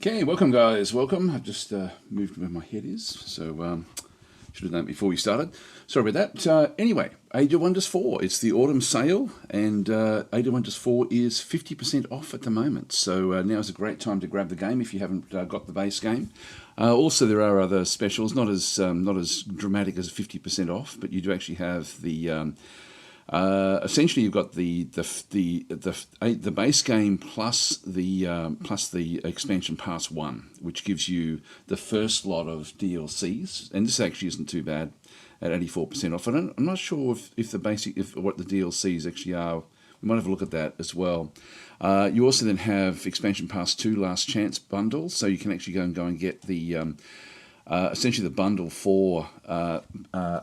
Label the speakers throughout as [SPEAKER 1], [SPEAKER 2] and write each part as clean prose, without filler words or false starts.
[SPEAKER 1] Okay, welcome guys, welcome. I've just moved where my head is, so should have done it before we started. Sorry about that. Anyway, Age of Wonders 4, it's the autumn sale, and Age of Wonders 4 is 50% off at the moment. So now is a great time to grab the game if you haven't got the base game. Also, there are other specials, not as dramatic as 50% off, but you do actually have the essentially, you've got the base game plus the expansion pass 1, which gives you the first lot of DLCs, and this actually isn't too bad at 84% off. I'm not sure if what the DLCs actually are. We might have a look at that as well. You also then have expansion pass 2 last chance bundle, so you can actually go and get the essentially the bundle for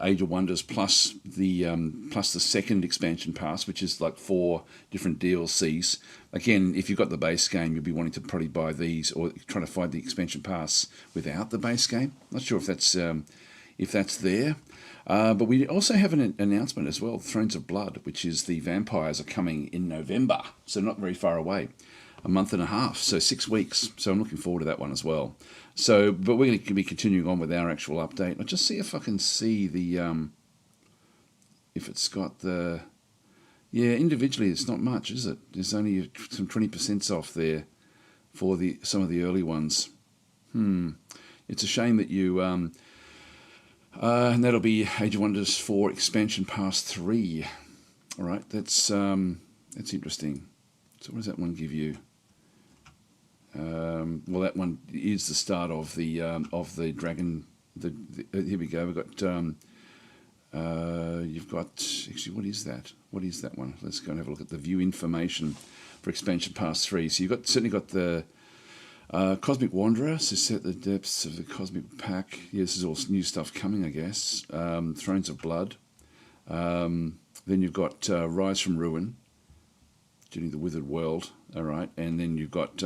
[SPEAKER 1] Age of Wonders plus the second expansion pass, which is like 4 different DLCs. Again, if you've got the base game, you'll be wanting to probably buy these or trying to find the expansion pass without the base game. Not sure if that's there. But we also have an announcement as well, Thrones of Blood, which is the vampires are coming in November, so not very far away. A month and a half, so 6 weeks. So I'm looking forward to that one as well. So, but we're going to be continuing on with our actual update. I'll just see if I can see the, if it's got the, yeah, individually it's not much, is it? There's only some 20% off there for some of the early ones. It's a shame that you, and that'll be Age of Wonders 4 Expansion Pass 3. All right, that's interesting. So what does that one give you? Well, that one is the start of the dragon. Here we go. We've got you've got actually, what is that? What is that one? Let's go and have a look at the view information for expansion pass 3. So you've certainly got the Cosmic Wanderer, so set the depths of the Cosmic Pack. Yeah, this is all new stuff coming, I guess. Thrones of Blood. Then you've got Rise from Ruin, Journey to the Withered World. All right, and then you've got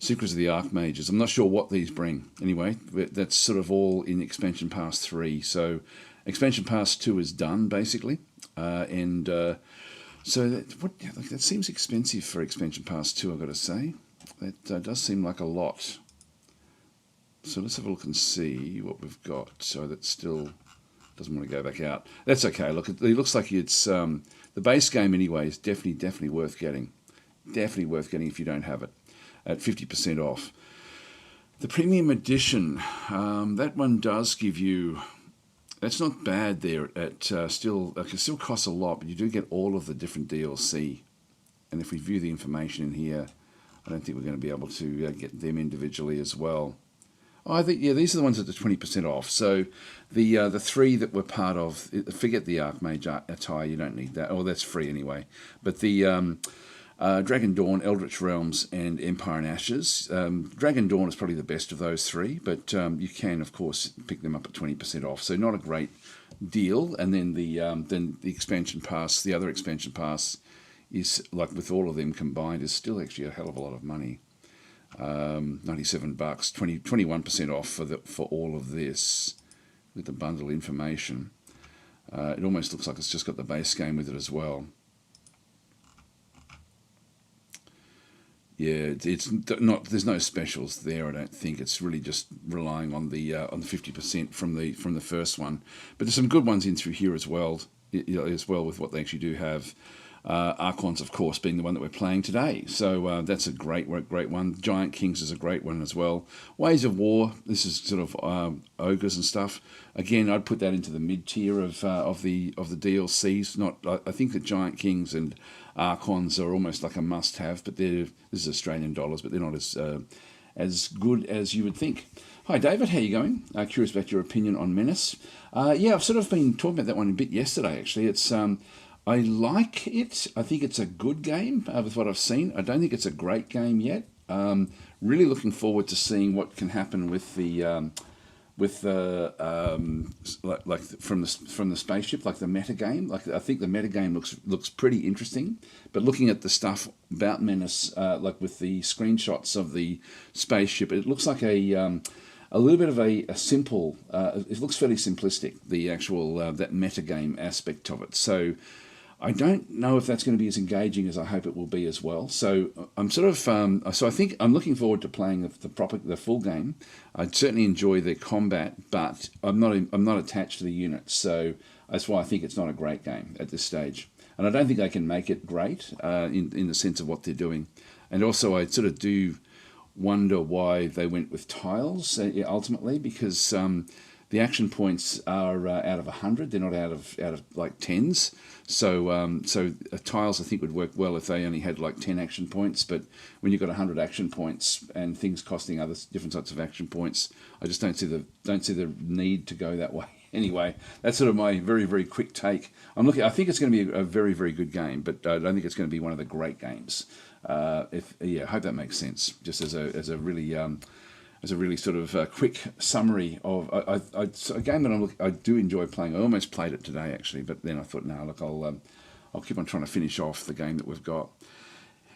[SPEAKER 1] Secrets of the Archmages. I'm not sure what these bring. Anyway, that's sort of all in Expansion Pass 3. So Expansion Pass 2 is done, basically. So that seems expensive for Expansion Pass 2, I've got to say. That does seem like a lot. So let's have a look and see what we've got. So that still doesn't want to go back out. That's okay. Look, it looks like it's the base game anyway is definitely worth getting. Definitely worth getting if you don't have it at 50% off. The premium edition, that one does give you. That's not bad there. It still costs a lot, but you do get all of the different DLC. And if we view the information in here, I don't think we're going to be able to get them individually as well. Oh, I think, yeah, these are the ones that are 20% off. So the 3 that were part of, forget the Archmage attire, you don't need that. Oh, that's free anyway. But the Dragon Dawn, Eldritch Realms, and Empire and Ashes. Dragon Dawn is probably the best of those 3, but you can, of course, pick them up at 20% off. So not a great deal. And then the expansion pass, the other expansion pass, is like with all of them combined, is still actually a hell of a lot of money. $97, 21% off for all of this with the bundle information. It almost looks like it's just got the base game with it as well. Yeah, it's not. There's no specials there. I don't think it's really just relying on the 50% from the first one. But there's some good ones in through here as well. With what they actually do have. Archons, of course, being the one that we're playing today. So that's a great one. Giant Kings is a great one as well. Ways of War, this is sort of ogres and stuff. Again, I'd put that into the mid-tier of the DLCs. I think that Giant Kings and Archons are almost like a must-have, but this is Australian dollars, but they're not as good as you would think. Hi David, how you going? Curious about your opinion on Menace. Yeah, I've sort of been talking about that one a bit yesterday, actually. It's I like it. I think it's a good game with what I've seen. I don't think it's a great game yet. Really looking forward to seeing what can happen with the like from the spaceship, like the meta game. Like I think the meta game looks pretty interesting. But looking at the stuff about Menace, like with the screenshots of the spaceship, it looks like a little bit of a simple. It looks fairly simplistic. The actual that meta game aspect of it. So I don't know if that's going to be as engaging as I hope it will be as well. So I'm sort of so I think I'm looking forward to playing the full game. I'd certainly enjoy the combat, but I'm not attached to the units. So that's why I think it's not a great game at this stage. And I don't think they can make it great in the sense of what they're doing. And also I sort of do wonder why they went with tiles ultimately, because the action points are out of 100. They're not out of like tens. So tiles I think would work well if they only had like 10 action points. But when you've got 100 action points and things costing other different types of action points, I just don't see the need to go that way. Anyway, that's sort of my very, very quick take. I think it's going to be a very, very good game, but I don't think it's going to be one of the great games. I hope that makes sense. Just as a really sort of quick summary of a game that I do enjoy playing. I almost played it today actually, but then I thought, no, look, I'll keep on trying to finish off the game that we've got.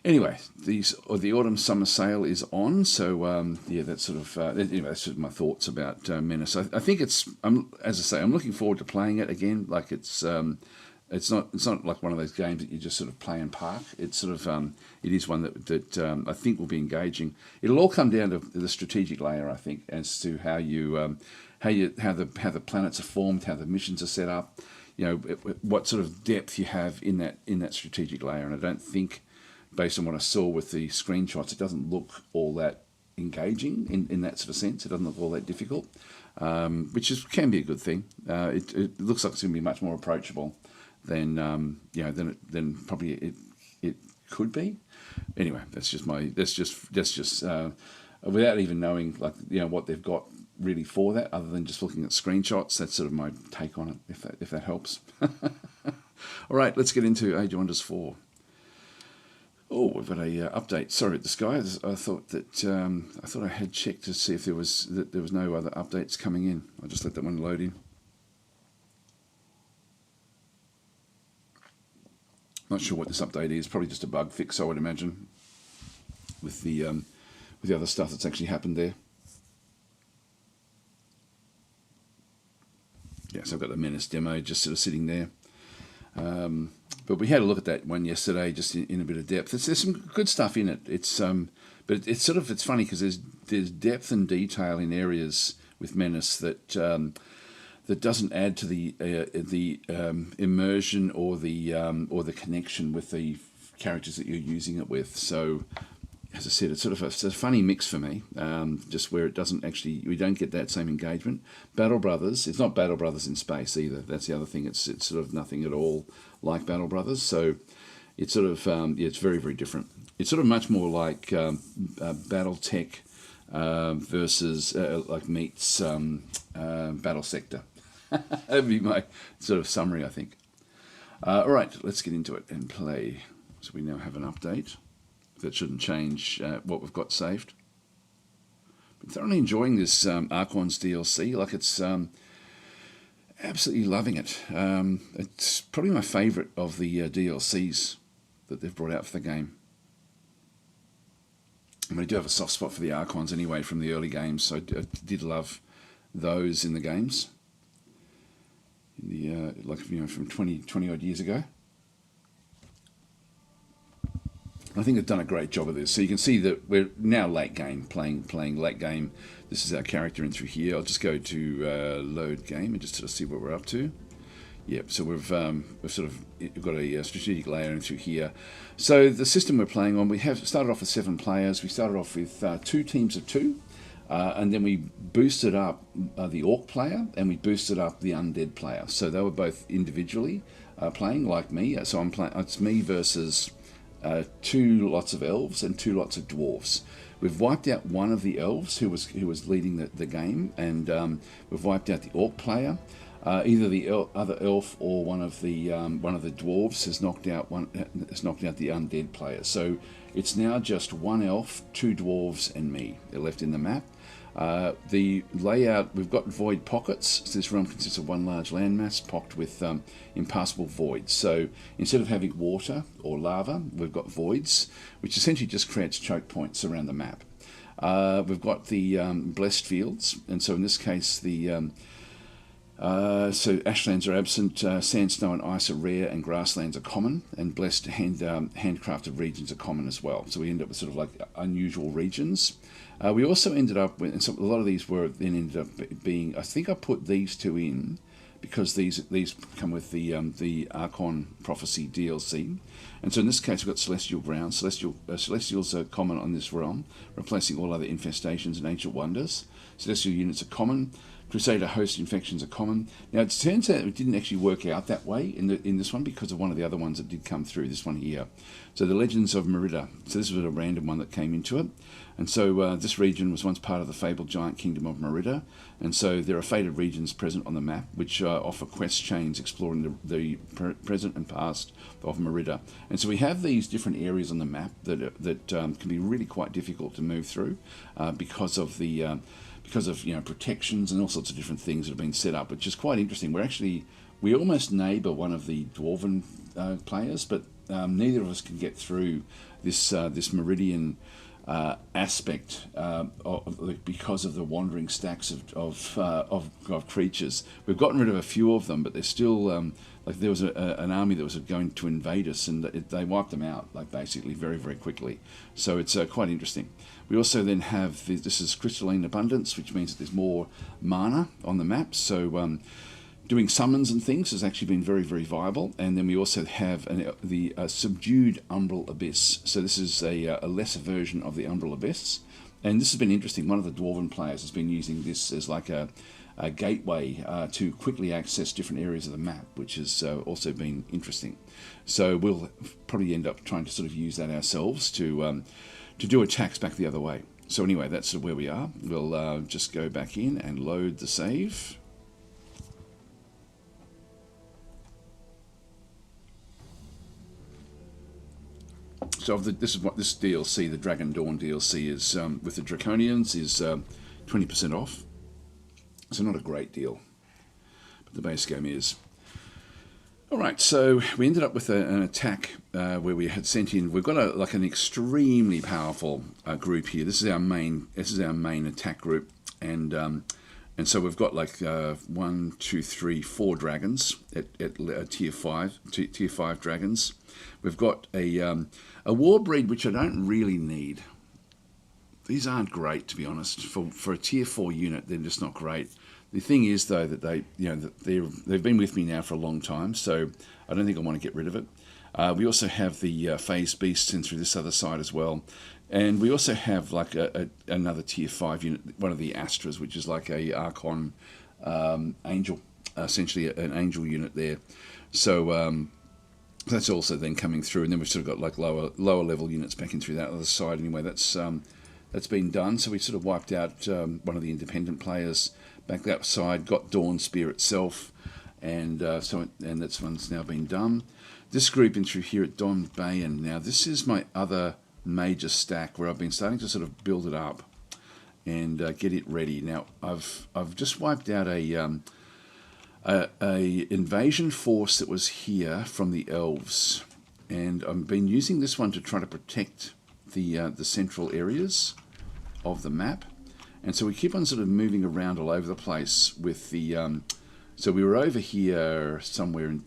[SPEAKER 1] Anyway, the autumn summer sale is on, so that's sort of anyway. That's just my thoughts about Menace. I think as I say, I'm looking forward to playing it again. Like it's not like one of those games that you just sort of play and park. It's sort of it is one that I think will be engaging. It'll all come down to the strategic layer, I think, as to how the planets are formed, how the missions are set up. You know, what sort of depth you have in that strategic layer. And I don't think, based on what I saw with the screenshots, it doesn't look all that engaging in that sort of sense. It doesn't look all that difficult, which can be a good thing. It looks like it's going to be much more approachable than than probably it could be. Anyway, that's just without even knowing what they've got really for that, other than just looking at screenshots. That's sort of my take on it, if that helps. All right, let's get into Age of Wonders 4. Oh, we've got a update. Sorry, the skies. I thought I had checked to see if there was no other updates coming in. I'll just let that one load in. Not sure what this update is. Probably just a bug fix, I would imagine, with the other stuff that's actually happened there. Yeah, so I've got the Menace demo just sort of sitting there. But we had a look at that one yesterday, just in a bit of depth. There's some good stuff in it. But it's funny because there's depth and detail in areas with Menace that doesn't add to the immersion or the connection with the characters that you're using it with. So, as I said, it's a funny mix for me, just where we don't get that same engagement. Battle Brothers, it's not Battle Brothers in space either. That's the other thing. It's sort of nothing at all like Battle Brothers. So it's sort of it's very, very different. It's sort of much more like BattleTech versus like meets Battle Sector. That'd be my sort of summary, I think. All right, let's get into it and play. So we now have an update. That shouldn't change what we've got saved. But thoroughly enjoying this ARCHONs DLC. Like, it's absolutely loving it. It's probably my favourite of the DLCs that they've brought out for the game. I mean, I do have a soft spot for the ARCHONs anyway from the early games, so I did love those in the games. From 20 odd years ago. I think they've done a great job of this. So you can see that we're now late game, playing late game. This is our character in through here. I'll just go to load game and just sort of see what we're up to. Yep, so we've got a strategic layer in through here. So the system we're playing on, we have started off with 7 players. We started off with 2 teams of 2. And then we boosted up the Orc player and we boosted up the Undead player. So they were both individually playing like me. So I'm playing. It's me versus 2 lots of elves and 2 lots of dwarves. We've wiped out one of the elves who was leading the game, and we've wiped out the Orc player. Either the other elf or one of the dwarves has knocked out the Undead player. So it's now just 1 elf, 2 dwarves, and me. They're left in the map. The layout, we've got void pockets. So this realm consists of 1 large landmass pocked with impassable voids. So instead of having water or lava, we've got voids, which essentially just creates choke points around the map. We've got the blessed fields, and so in this case, So ashlands are absent, sand, snow and ice are rare, and grasslands are common, and blessed handcrafted regions are common as well. So we end up with sort of like unusual regions. We also ended up with, and so a lot of these were then ended up being, I think I put these two in because these come with the Archon Prophecy DLC. And so in this case, we've got Celestial Ground. Celestials are common on this realm, replacing all other infestations and ancient wonders. Celestial units are common. Crusader host infections are common. Now it turns out it didn't actually work out that way in this one because of one of the other ones that did come through, this one here. So the Legends of Merida. So this was a random one that came into it. And so this region was once part of the fabled giant kingdom of Merida. And so there are fated regions present on the map which offer quest chains exploring the present and past of Merida. And so we have these different areas on the map that can be really quite difficult to move through because of protections and all sorts of different things that have been set up, which is quite interesting. We almost neighbour one of the Dwarven players, but neither of us can get through this Meridian aspect because of the wandering stacks of creatures. We've gotten rid of a few of them, but they're still like there was an army that was going to invade us, and they wiped them out like basically very, very quickly. So it's quite interesting. We also then have this is crystalline abundance, which means that there's more mana on the map. So doing summons and things has actually been very, very viable. And then we also have the subdued umbral abyss. So this is a lesser version of the umbral abyss. And this has been interesting. One of the Dwarven players has been using this as like a gateway to quickly access different areas of the map, which has also been interesting. So we'll probably end up trying to sort of use that ourselves to do attacks back the other way. So anyway, that's sort of where we are. We'll just go back in and load the save. So this is what this DLC, the Dragon Dawn DLC, is with the Draconians is 20% off. So not a great deal, but the base game is. All right, so we ended up with an attack where we had sent in. We've got an extremely powerful group here. This is our main attack group, and so we've got like 1, 2, 3, 4 dragons at tier 5 dragons. We've got a war breed which I don't really need. These aren't great, to be honest. For a tier 4 unit, they're just not great. The thing is, though, that they've been with me now for a long time, so I don't think I want to get rid of it. We also have the phased beasts in through this other side as well, and we also have like another tier 5 unit, one of the Astras, which is like a Archon angel, essentially an angel unit there. So that's also then coming through, and then we've sort of got like lower level units backing through that other side. Anyway, that's been done. So we sort of wiped out one of the independent players back that side, got Dawn Spear itself, and that's one's now been done. This group in through here at Don Bayan. Now this is my other major stack where I've been starting to sort of build it up and get it ready. Now I've just wiped out a invasion force that was here from the elves, and I've been using this one to try to protect the central areas of the map. And so we keep on sort of moving around all over the place with the. So we were over here somewhere, and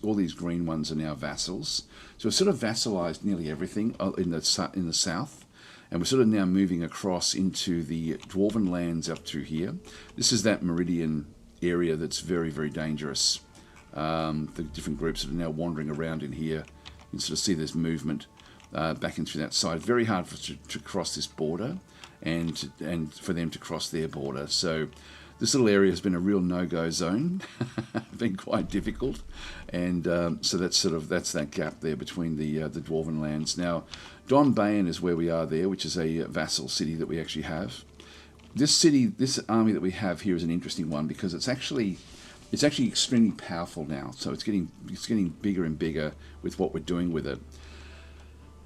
[SPEAKER 1] all these green ones are now vassals. So we've sort of vassalized nearly everything in the south, and we're sort of now moving across into the Dwarven lands up through here. This is that Meridian area that's very, very dangerous. The different groups that are now wandering around in here. You can sort of see there's movement back into that side. Very hard to cross this border, and for them to cross their border. So this little area has been a real no-go zone. Been quite difficult, and so that's that gap there between the Dwarven lands. Now, Don Bayan is where we are there, which is a vassal city that we actually have. This army that we have here is an interesting one because it's actually extremely powerful now. So it's getting bigger and bigger with what we're doing with it.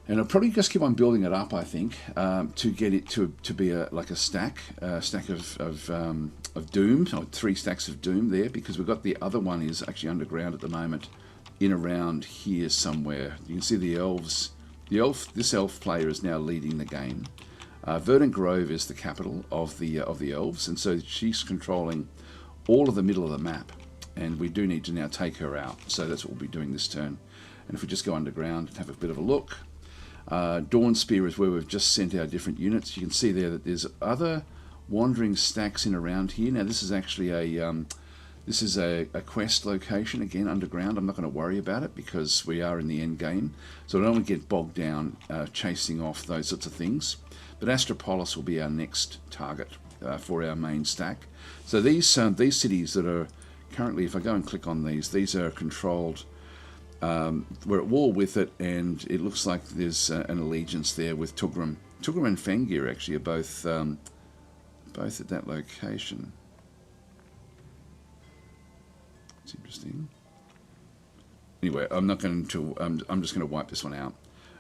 [SPEAKER 1] And I'll probably just keep on building it up, I think, to get it to be like a stack of doom, or 3 stacks of doom there, because we've got the other one is actually underground at the moment, in around here somewhere. You can see the elves. This elf player is now leading the game. Verdant Grove is the capital of the elves, and so she's controlling all of the middle of the map, and we do need to now take her out. So that's what we'll be doing this turn. And if we just go underground and have a bit of a look, Dawn Spear is where we've just sent our different units. You can see there that there's other wandering stacks in around here. Now this is actually a quest location, again underground. I'm not going to worry about it because we are in the end game, so I don't want to get bogged down chasing off those sorts of things. But Astropolis will be our next target for our main stack. So these cities that are currently, if I go and click on these are controlled. We're at war with it, and it looks like there's an allegiance there with Tugram. Tugram and Fengir actually are both at that location. It's interesting. Anyway, I'm not going to. I'm just going to wipe this one out.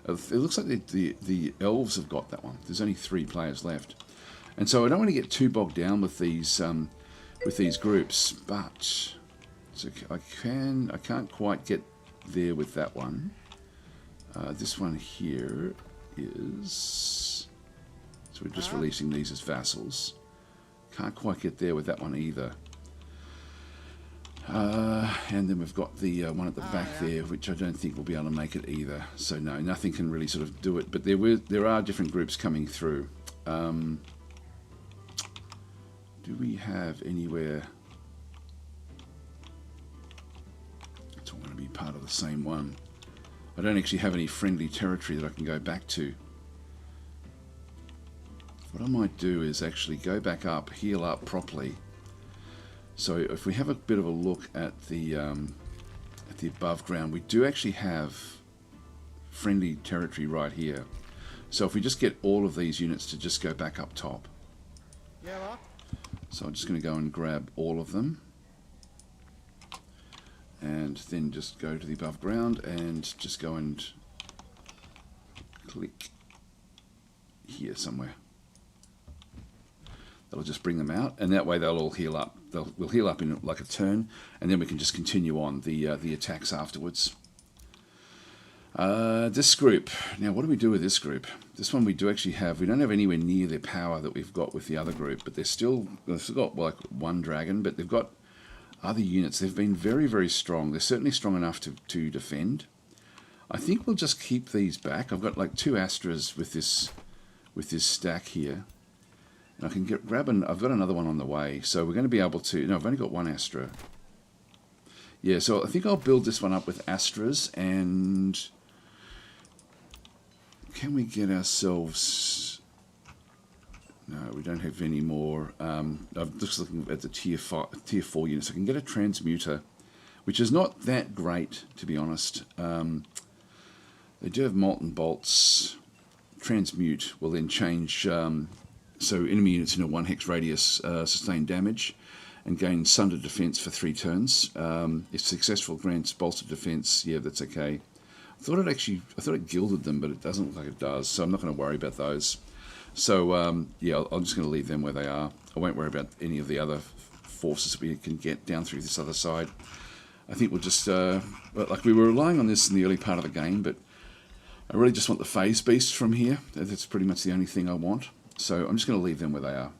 [SPEAKER 1] It looks like the elves have got that one. There's only 3 players left, and so I don't want to get too bogged down with these groups. But so I can't quite get there with that one. This one here is. So we're just releasing these as vassals. Can't quite get there with that one either. And then we've got the one at the back there, which I don't think we'll be able to make it either. So no, nothing can really sort of do it. But there are different groups coming through. Do we have anywhere? It's all going to be part of the same one. I don't actually have any friendly territory that I can go back to. What I might do is actually go back up, heal up properly. So if we have a bit of a look at the above ground, we do actually have friendly territory right here. So if we just get all of these units to just go back up top.
[SPEAKER 2] Yeah.
[SPEAKER 1] So I'm just going to go and grab all of them. And then just go to the above ground and just go and click here somewhere. That'll just bring them out, and that way they'll all heal up. We'll heal up in like a turn, and then we can just continue on the attacks afterwards. This group. Now, what do we do with this group? This one we do actually have. We don't have anywhere near the power that we've got with the other group, but they've still got like 1 dragon, but they've got other units. They've been very, very strong. They're certainly strong enough to defend. I think we'll just keep these back. I've got like 2 Astras with this stack here. And I can I've got another one on the way, so we're going to be able to. No, I've only got 1 Astra. Yeah, so I think I'll build this one up with Astras, and can we get ourselves? No, we don't have any more. I'm just looking at the tier 4 units. I can get a transmuter, which is not that great, to be honest. They do have molten bolts. Transmute will then change. So enemy units in a 1 hex radius sustain damage and gain Sunder defense for 3 turns. If successful, grants bolster defense. Yeah, that's okay. I thought it gilded them, but it doesn't look like it does. So I'm not going to worry about those. So yeah, I'm just going to leave them where they are. I won't worry about any of the other forces we can get down through this other side. I think we'll just like we were relying on this in the early part of the game, but I really just want the phase beasts from here. That's pretty much the only thing I want. So I'm just going to leave them where they are.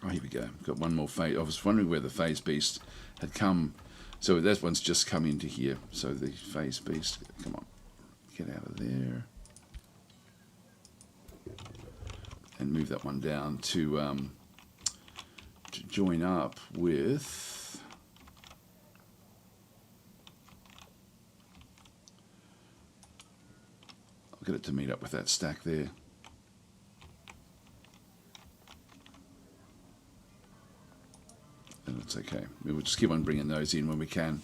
[SPEAKER 1] Oh, here we go. Got one more phase. I was wondering where the phase beast had come. So that one's just come into here. So the phase beast, come on, get out of there. And move that one down to join up with... Get it to meet up with that stack there. And it's okay. We'll just keep on bringing those in when we can.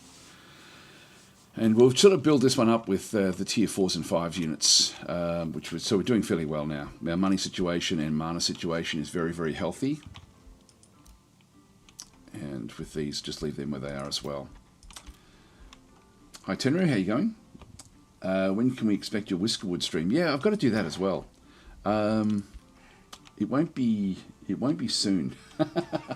[SPEAKER 1] And we'll sort of build this one up with the tier 4s and 5s units, so we're doing fairly well now. Our money situation and mana situation is very, very healthy. And with these, just leave them where they are as well. Hi Tenru, how you going? When can we expect your Whiskerwood stream? Yeah, I've got to do that as well. It won't be soon,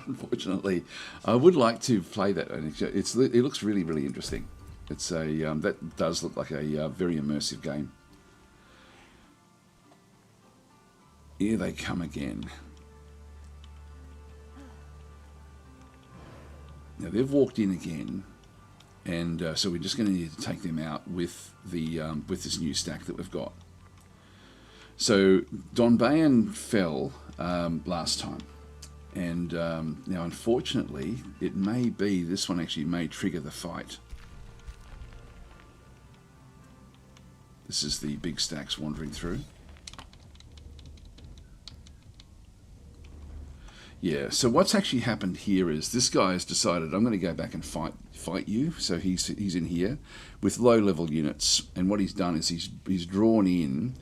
[SPEAKER 1] unfortunately. I would like to play that. It looks really, really interesting. It's a that does look like a very immersive game. Here they come again. Now they've walked in again, and so we're just going to need to take them out with the with this new stack that we've got. So Donbayan fell last time, and now unfortunately it may be this one actually may trigger the fight. This is the big stacks wandering through. Yeah, so what's actually happened here is this guy has decided, I'm going to go back and fight you. So he's in here with low-level units, and what he's done is he's drawn in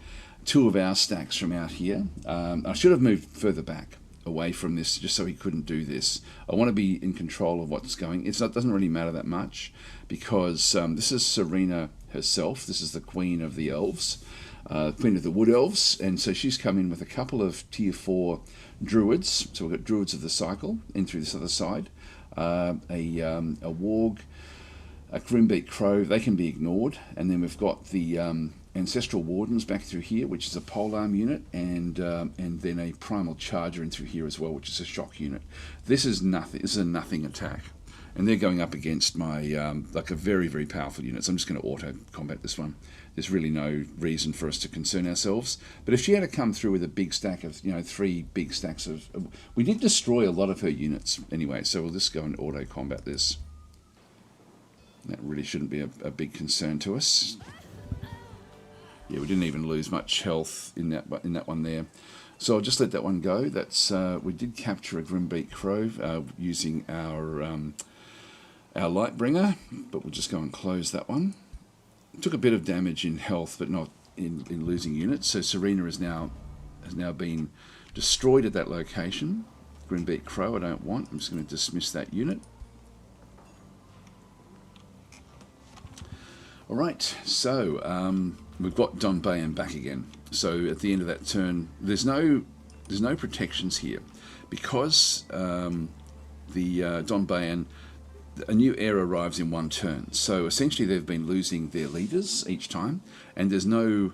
[SPEAKER 1] 2 of our stacks from out here. I should have moved further back away from this just so he couldn't do this. I want to be in control of what's going. It doesn't really matter that much because this is Serena herself. This is the queen of the elves, queen of the wood elves, and so she's come in with a couple of tier 4 druids. So we've got druids of the cycle in through this other side, a warg, a grimbeak crow. They can be ignored, and then we've got the ancestral wardens back through here, which is a polearm unit, and then a primal charger in through here as well, which is a shock unit. This is nothing. This is a nothing attack, and they're going up against my like a very, very powerful unit. So I'm just going to auto combat this one. There's really no reason for us to concern ourselves. But if she had to come through with a big stack of 3 big stacks of, we did destroy a lot of her units anyway. So we'll just go and auto combat this. That really shouldn't be a big concern to us. Yeah, we didn't even lose much health in that one there. So I'll just let that one go. That's we did capture a Grimbeak Crow using our Lightbringer, but we'll just go and close that one. Took a bit of damage in health, but not in losing units. So Serena has now been destroyed at that location. Grimbeak Crow I don't want. I'm just going to dismiss that unit. All right, so we've got Donbayan back again. So at the end of that turn, there's no protections here because the Donbayan, a new heir arrives in 1 turn. So essentially, they've been losing their leaders each time, and there's no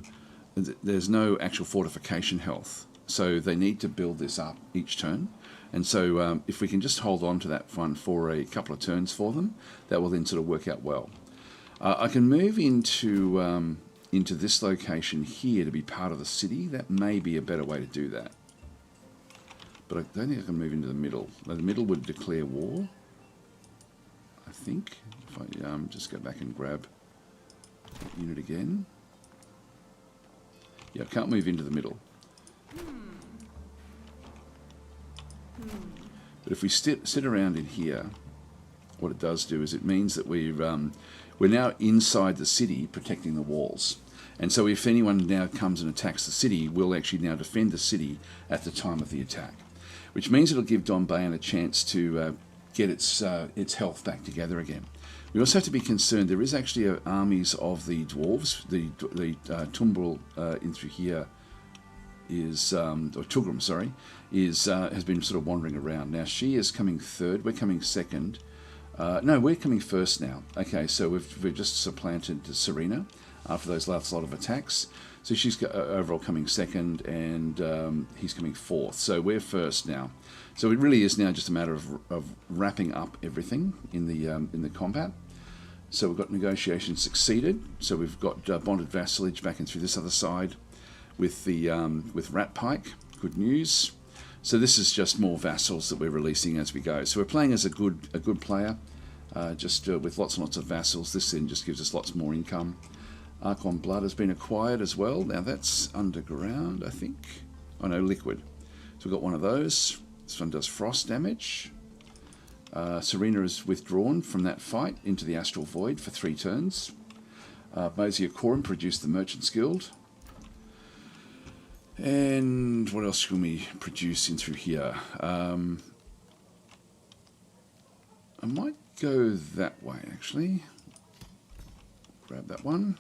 [SPEAKER 1] actual fortification health. So they need to build this up each turn. And so if we can just hold on to that one for a couple of turns for them, that will then sort of work out well. I can move into this location here to be part of the city. That may be a better way to do that. But I don't think I can move into the middle. The middle would declare war, I think. If I just go back and grab that unit again. Yeah, I can't move into the middle. But if we sit around in here, what it does do is it means that we're now inside the city protecting the walls. And so if anyone now comes and attacks the city, we'll actually now defend the city at the time of the attack. Which means it'll give Donbayan a chance to get its health back together again. We also have to be concerned, there is actually armies of the dwarves. The Tumbril in through here is, or Tugrum, sorry, has been sort of wandering around. Now she is coming 3rd, we're coming 2nd. No, we're coming 1st now. Okay, so we've just supplanted Serena after those last lot of attacks. So she's overall coming 2nd, and he's coming 4th. So we're 1st now. So it really is now just a matter of wrapping up everything in the combat. So we've got negotiations succeeded. So we've got bonded vassalage back in through this other side with the with Ratpike. Good news. So this is just more vassals that we're releasing as we go. So we're playing as a good player, just with lots and lots of vassals. This then just gives us lots more income. Archon blood has been acquired as well. Now that's underground, I think. Oh no, liquid. So we've got one of those. This one does frost damage. Serena is withdrawn from that fight into the Astral Void for 3 turns. Mosier Corum produced the Merchant's Guild. And what else can we produce in through here? I might go that way, actually. Grab that one.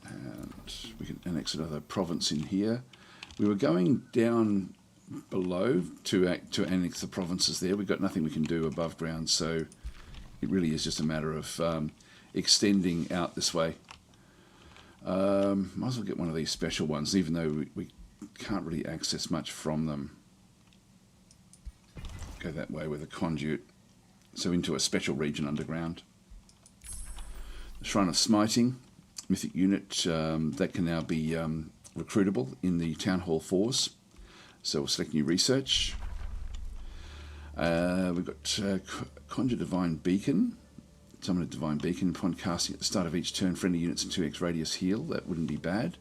[SPEAKER 1] And we can annex another province in here. We were going down below to annex the provinces there. We've got nothing we can do above ground, so it really is just a matter of extending out this way. Might as well get one of these special ones, even though we can't really access much from them. go that way with a conduit. So into a special region underground. The Shrine of Smiting, mythic unit, that can now be recruitable in the Town Hall 4s. So we'll select new research. We've got Conjure Divine Beacon. Summon a Divine Beacon upon casting at the start of each turn. Friendly units and 2x radius heal. That wouldn't be bad.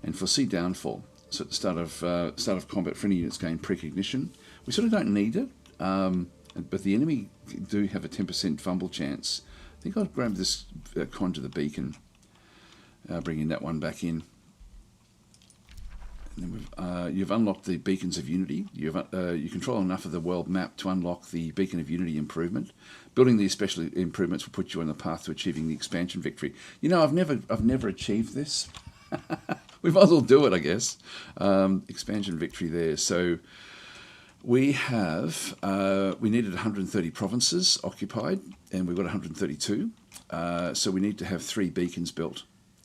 [SPEAKER 1] And Foresee Downfall. So at the start of combat, friendly units gain precognition. We sort of don't need it, but the enemy do have a 10% fumble chance. I think I'll grab this Conjure the Beacon, bringing that one back in. And then you've unlocked the Beacons of Unity. You control enough of the world map to unlock the Beacon of Unity improvement. Building these special improvements will put you on the path to achieving the expansion victory. You know, I've never achieved this. We might as well do it, I guess. Expansion victory there. So we have we needed 130 provinces occupied, and we've got 132. So we need to have 3 beacons built.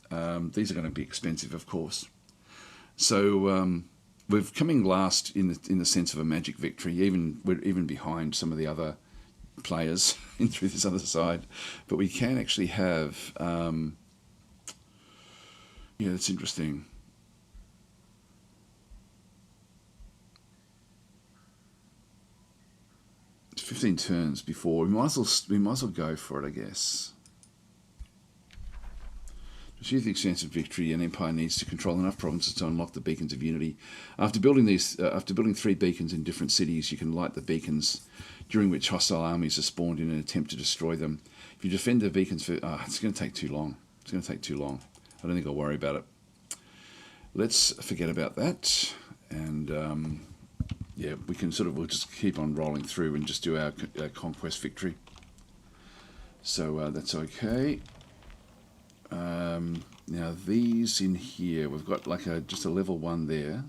[SPEAKER 1] These are going to be expensive, of course. So we're coming last in the sense of a magic victory. We're even behind some of the other players in through this other side, but we can actually have. Yeah, that's interesting. It's 15 turns before we might as well go for it, I guess. To achieve the extensive victory, an empire needs to control enough provinces to unlock the beacons of unity. After building 3 beacons in different cities, you can light the beacons, during which hostile armies are spawned in an attempt to destroy them. If you defend the beacons for, it's going to take too long. It's going to take too long. I don't think I'll worry about it. Let's forget about that, and yeah, we'll just keep on rolling through and just do our conquest victory. So that's okay. Now these in here, we've got like just a level 1 there.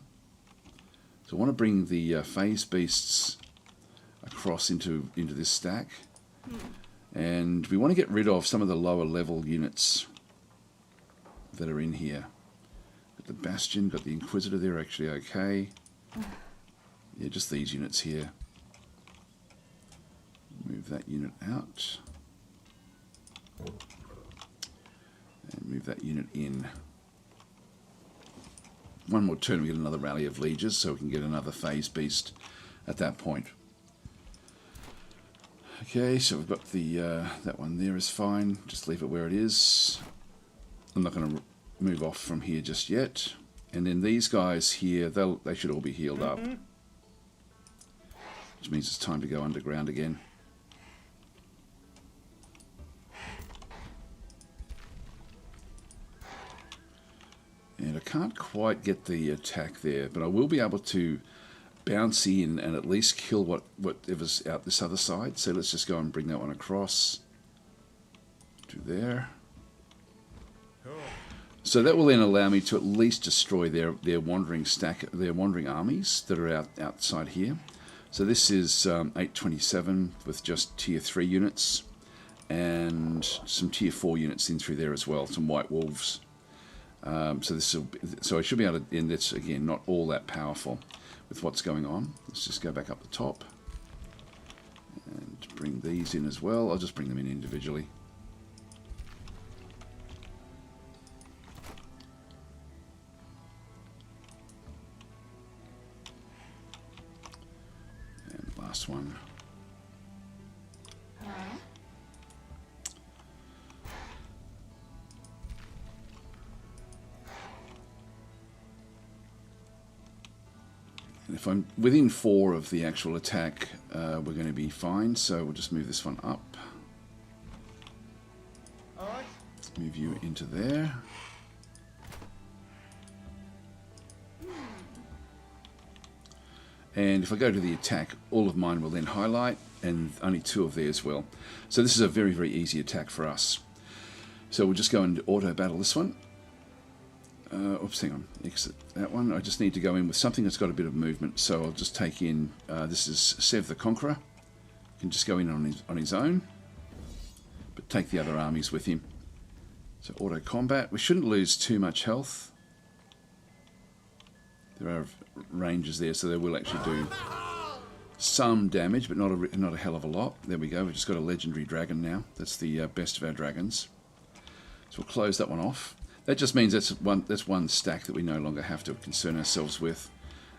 [SPEAKER 1] So I want to bring the phase beasts across into this stack, and we want to get rid of some of the lower level units that are in here. Got the Bastion, got the Inquisitor there, actually okay. Yeah, just these units here. Move that unit out. And move that unit in. One more turn, we get another Rally of Lieges, so we can get another phase beast at that point. Okay, so we've got the that one there is fine. Just leave it where it is. I'm not going to move off from here just yet. And then these guys here, they should all be healed up. Which means it's time to go underground again. And I can't quite get the attack there, but I will be able to bounce in and at least kill whatever's out this other side. So let's just go and bring that one across to there. So that will then allow me to at least destroy their wandering armies that are outside here. So this is 827 with just tier 3 units and some tier 4 units in through there as well, some white wolves. So I should be able to, and that's again not all that powerful with what's going on. Let's just go back up the top and bring these in as well. I'll just bring them in individually. And last one. And if I'm within 4 of the actual attack, we're going to be fine. So we'll just move this one up. Move you into there. And if I go to the attack, all of mine will then highlight, and only 2 of theirs will. So this is a very, very easy attack for us. So we'll just go and auto battle this one. Oops, hang on, exit that one. I just need to go in with something that's got a bit of movement. So I'll just take in, this is Sev the Conqueror. You can just go in on his own, but take the other armies with him. So auto combat. We shouldn't lose too much health. There are ranges there, so they will actually some damage, but not a hell of a lot. There we go. We've just got a legendary dragon now. That's the best of our dragons. So we'll close that one off. That just means that's one stack that we no longer have to concern ourselves with.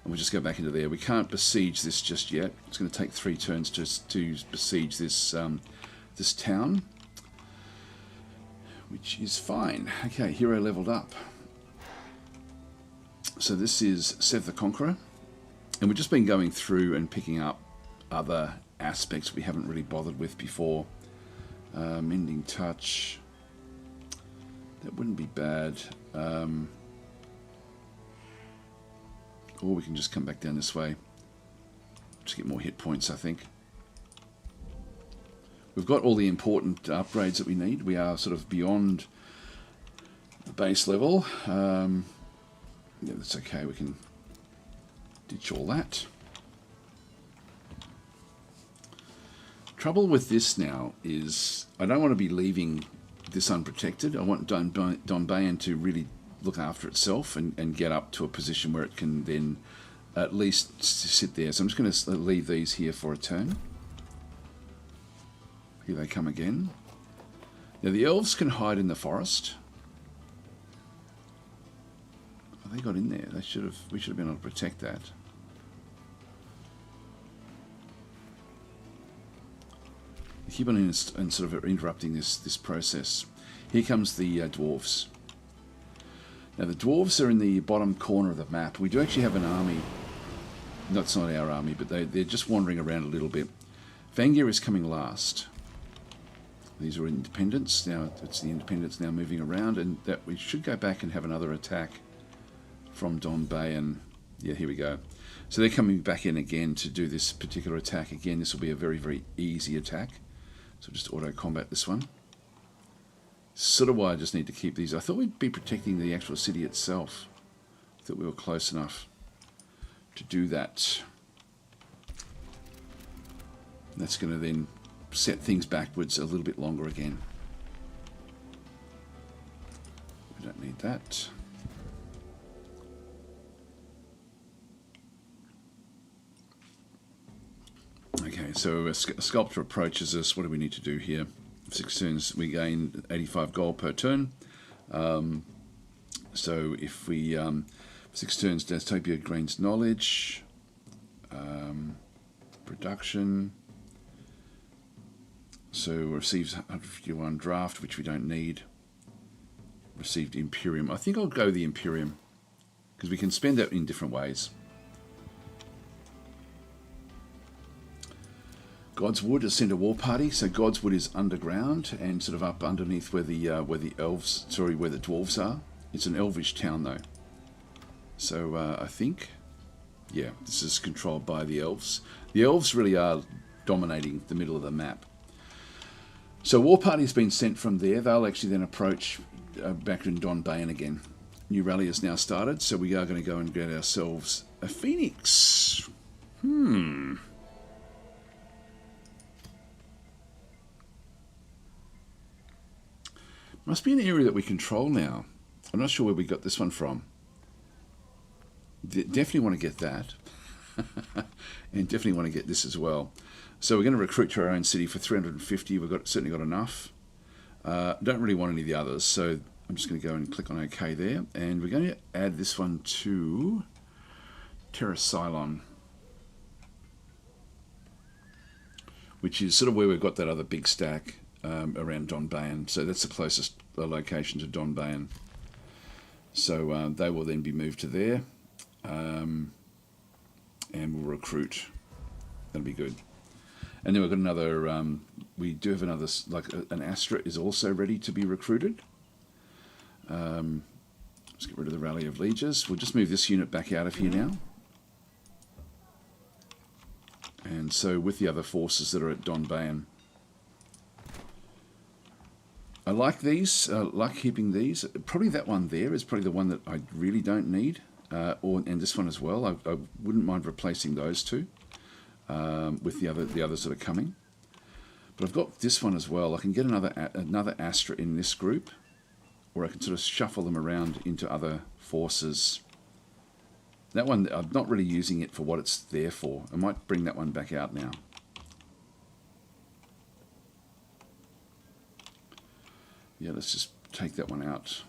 [SPEAKER 1] And we'll just go back into there. We can't besiege this just yet. It's going to take 3 turns to besiege this this town, which is fine. Okay, hero leveled up. So this is Sev the Conqueror. And we've just been going through and picking up other aspects we haven't really bothered with before. Mending Touch. That wouldn't be bad. Or we can just come back down this way. Just get more hit points, I think. We've got all the important upgrades that we need. We are sort of beyond the base level. Yeah, that's okay. We can ditch all that. Trouble with this now is I don't want to be leaving this unprotected. I want Donbayan to really look after itself and get up to a position where it can then at least sit there. So I'm just going to leave these here for a turn. Here they come again. Now the elves can hide in the forest. Oh, they got in there. We should have been able to protect that. They keep on and sort of interrupting this process. Here comes the dwarves. Now the dwarves are in the bottom corner of the map. We do actually have an army. That's not our army, but they're just wandering around a little bit. Vangir is coming last. These are independents. Now it's the independents now moving around, and that we should go back and have another attack from Donbayan. Yeah, here we go. So they're coming back in again to do this particular attack. Again, this will be a very, very easy attack. So just auto-combat this one. Sort of why I just need to keep these. I thought we'd be protecting the actual city itself. I thought we were close enough to do that. That's going to then set things backwards a little bit longer again. We don't need that. Okay, so a sculptor approaches us. What do we need to do here? 6 turns, we gain 85 gold per turn. So if we 6 turns, DasTactic gains knowledge, production. So receives 151 draft, which we don't need. Received Imperium. I think I'll go the Imperium because we can spend that in different ways. Godswood has sent a war party, so Godswood is underground and sort of up underneath where the dwarves are. It's an elvish town though, so I think, yeah, this is controlled by the elves. The elves really are dominating the middle of the map. So war party's been sent from there. They'll actually then approach back in Donbayan again. New rally has now started, so we are going to go and get ourselves a phoenix. Must be an area that we control now. I'm not sure where we got this one from. Definitely want to get that. And definitely want to get this as well. So we're going to recruit to our own city for 350. We've certainly got enough. Don't really want any of the others, so I'm just going to go and click on OK there. And we're going to add this one to Terra Cylon, which is sort of where we've got that other big stack. Around Donbayan, so that's the closest location to Donbayan. So they will then be moved to there, and we'll recruit. That'll be good. And then we've got another. We do have another, like an Astra is also ready to be recruited. Let's get rid of the Rally of Lieges. We'll just move this unit back out of here now. And so with the other forces that are at Donbayan. I like these, like keeping these. Probably that one there is probably the one that I really don't need, and this one as well. I wouldn't mind replacing those two with the others that are coming. But I've got this one as well. I can get another Astra in this group, or I can sort of shuffle them around into other forces. That one, I'm not really using it for what it's there for. I might bring that one back out now. Yeah, let's just take that one out.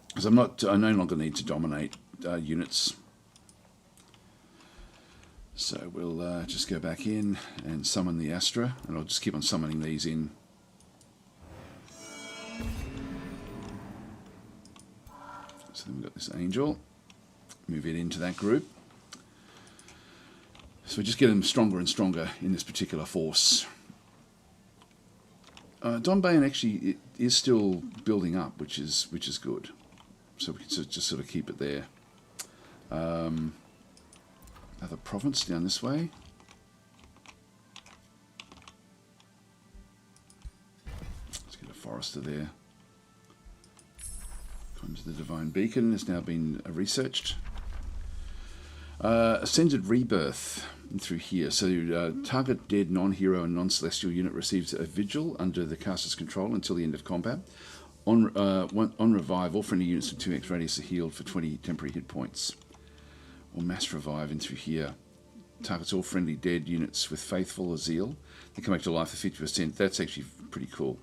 [SPEAKER 1] Because I no longer need to dominate units. So we'll just go back in and summon the Astra, and I'll just keep on summoning these in. So then we've got this angel. Move it into that group. So we just get them stronger and stronger in this particular force. Donbayan actually is still building up, which is good. So we can just sort of keep it there. Another province down this way. Let's get a forester there. Come to the Divine Beacon, has now been researched. Ascended Rebirth through here. So target dead non-hero and non-celestial unit receives a vigil under the caster's control until the end of combat. On revive, all friendly units with 2x radius are healed for 20 temporary hit points. Or mass revive in through here. Targets all friendly dead units with faithful or zeal. They come back to life for 50%. That's actually pretty cool.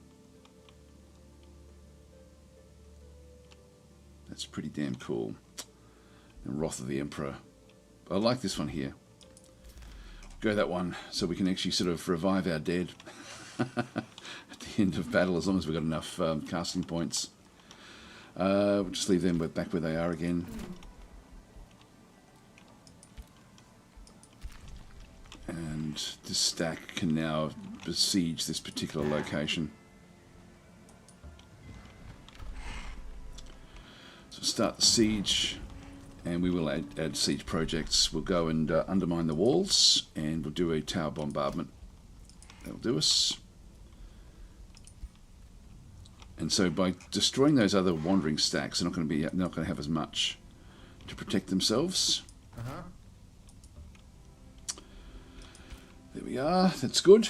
[SPEAKER 1] That's pretty damn cool. And Wrath of the Emperor. I like this one here. Go that one so we can actually sort of revive our dead at the end of battle, as long as we've got enough casting points. We'll just leave them back where they are again. And this stack can now besiege this particular location. So start the siege, and we will add siege projects. We'll go and undermine the walls, and we'll do a tower bombardment. That'll do us. And so by destroying those other wandering stacks, they're not going to have as much to protect themselves. There we are. That's good.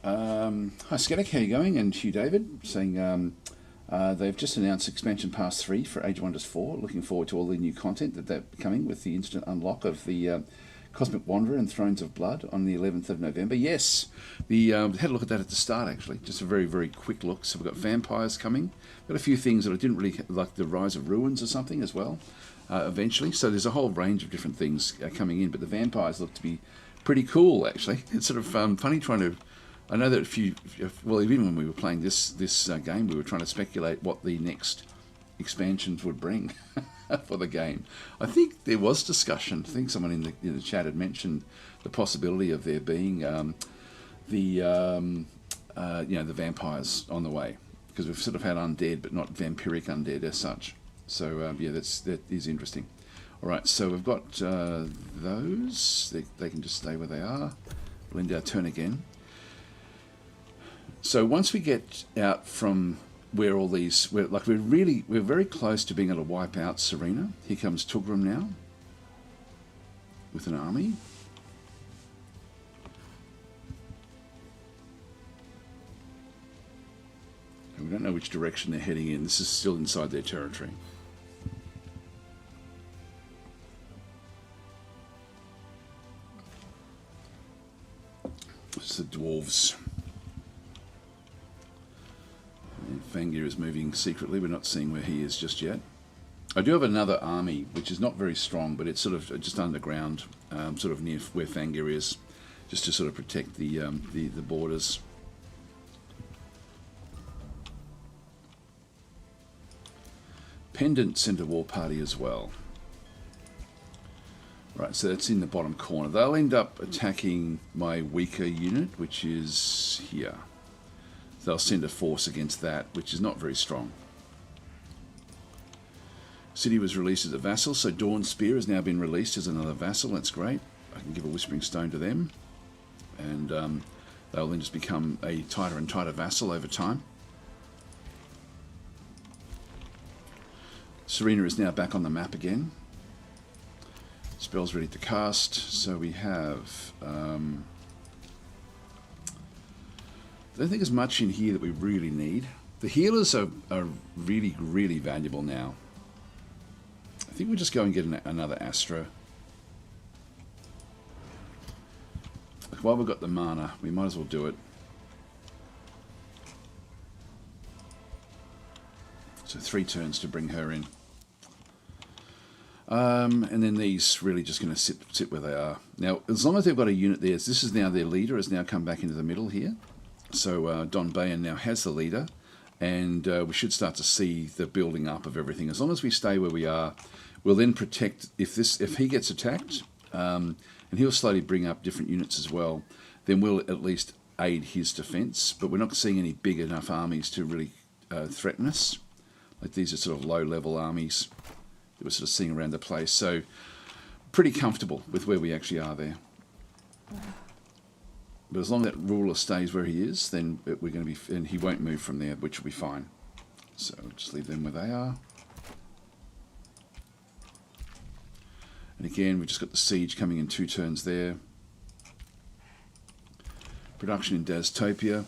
[SPEAKER 1] Hi, Skedek, how are you going? And Hugh David saying they've just announced Expansion Pass 3 for Age of Wonders 4. Looking forward to all the new content that's coming with the instant unlock of the Cosmic Wanderer and Thrones of Blood on the 11th of November. Yes, we had a look at that at the start, actually. Just a very, very quick look. So we've got vampires coming. Got a few things that I didn't really like, the Rise of Ruins or something as well, eventually. So there's a whole range of different things coming in, but the vampires look to be pretty cool, actually. It's sort of funny trying to... I know that even when we were playing this game, we were trying to speculate what the next expansions would bring for the game. I think there was discussion. I think someone in the chat had mentioned the possibility of there being the vampires on the way, because we've sort of had undead, but not vampiric undead as such. So yeah, that is interesting. All right, so we've got those. They can just stay where they are. We'll end our turn again. So once we get out from where all these, we're very close to being able to wipe out Serena. Here comes Tugram now with an army. And we don't know which direction they're heading in. This is still inside their territory. It's the dwarves. Fangir is moving secretly. We're not seeing where he is just yet. I do have another army, which is not very strong, but it's sort of just underground, sort of near where Fangir is, just to sort of protect the borders. Pendant sent a war party as well. Right, so that's in the bottom corner. They'll end up attacking my weaker unit, which is here. They'll send a force against that, which is not very strong. City was released as a vassal, so Dawn Spear has now been released as another vassal. That's great. I can give a Whispering Stone to them, and they'll then just become a tighter and tighter vassal over time. Serena is now back on the map again. Spells ready to cast, so we have... I don't think there's much in here that we really need. The healers are really, really valuable now. think we'll just go and get another Astro. While we've got the mana, we might as well do it. So 3 turns to bring her in. And then these really just going to sit where they are. Now, as long as they've got a unit there, this is now their leader, has now come back into the middle here. So Don Bayan now has the leader, and we should start to see the building up of everything. As long as we stay where we are, we'll then protect, if he gets attacked, and he'll slowly bring up different units as well, then we'll at least aid his defence, but we're not seeing any big enough armies to really threaten us. Like these are sort of low-level armies that we're sort of seeing around the place. So pretty comfortable with where we actually are there. But as long as that ruler stays where he is, then we're going to be, and he won't move from there, which will be fine. So just leave them where they are. And again, we've just got the siege coming in 2 turns there. Production in DasTopia.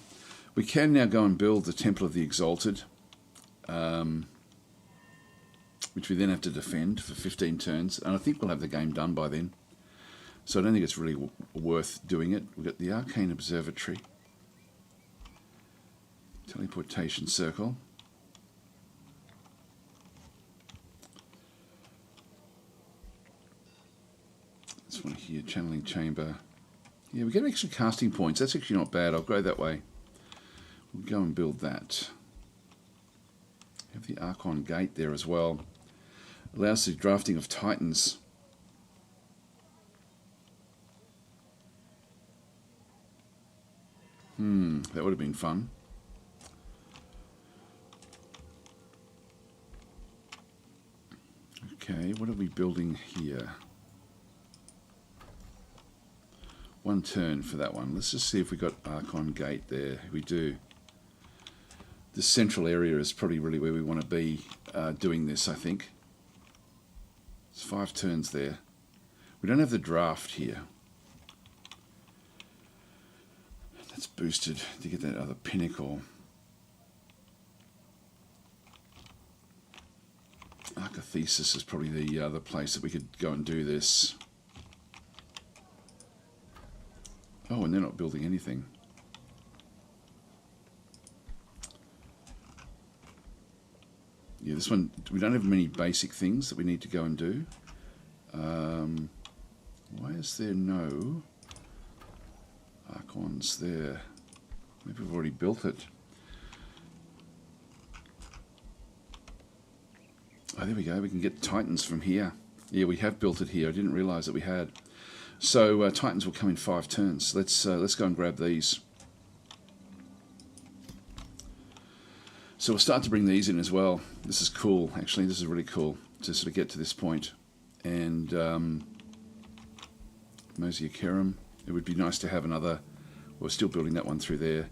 [SPEAKER 1] We can now go and build the Temple of the Exalted, which we then have to defend for 15 turns, and I think we'll have the game done by then. So I don't think it's really worth doing it. We've got the Arcane Observatory, Teleportation Circle, this one here, Channeling Chamber. Yeah, we get extra casting points. That's actually not bad. I'll go that way. We'll go and build that. Have the Archon Gate there as well. Allows the drafting of Titans. That would have been fun. Okay, what are we building here? 1 turn for that one. Let's just see if we got Archon Gate there. We do. The central area is probably really where we want to be doing this, I think. It's 5 turns there. We don't have the draft here. That's boosted to get that other pinnacle. Archathesis is probably the other place that we could go and do this. Oh, and they're not building anything. Yeah, this one, we don't have many basic things that we need to go and do. Why is there no Archons there? Maybe we've already built it. Oh, there we go. We can get Titans from here. Yeah, we have built it here. I didn't realise that we had. So Titans will come in 5 turns. Let's go and grab these. So we'll start to bring these in as well. This is cool, actually. This is really cool to sort of get to this point. And Mosier Kerem. It would be nice to have another. We're still building that one through there.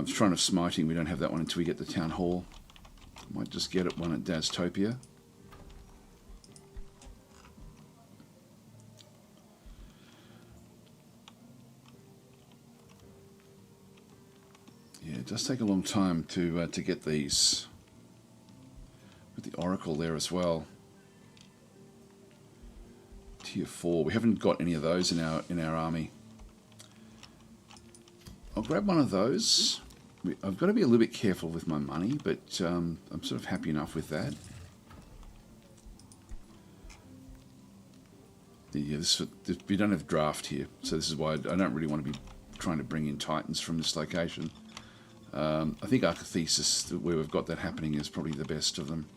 [SPEAKER 1] Shrine of Smiting, we don't have that one until we get the Town Hall. Might just get it one at DasTopia. Yeah, it does take a long time to get these. With the Oracle there as well. Tier 4. We haven't got any of those in our army. I'll grab one of those. I've got to be a little bit careful with my money, but I'm sort of happy enough with that. Yeah, we don't have draft here, so this is why I don't really want to be trying to bring in Titans from this location. I think Archathesis, where we've got that happening, is probably the best of them.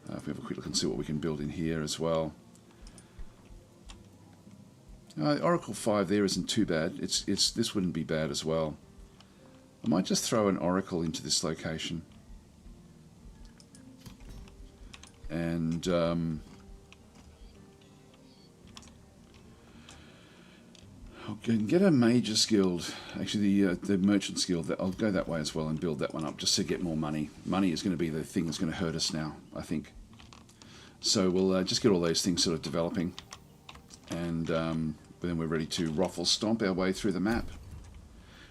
[SPEAKER 1] If we have a quick look and see what we can build in here as well. Oracle 5 there isn't too bad. This wouldn't be bad as well. I might just throw an Oracle into this location. And I'll get a Mage's Guild. Actually, the Merchant's Guild. I'll go that way as well and build that one up just to get more money. Money is going to be the thing that's going to hurt us now, I think. So we'll just get all those things sort of developing. And then we're ready to ruffle stomp our way through the map.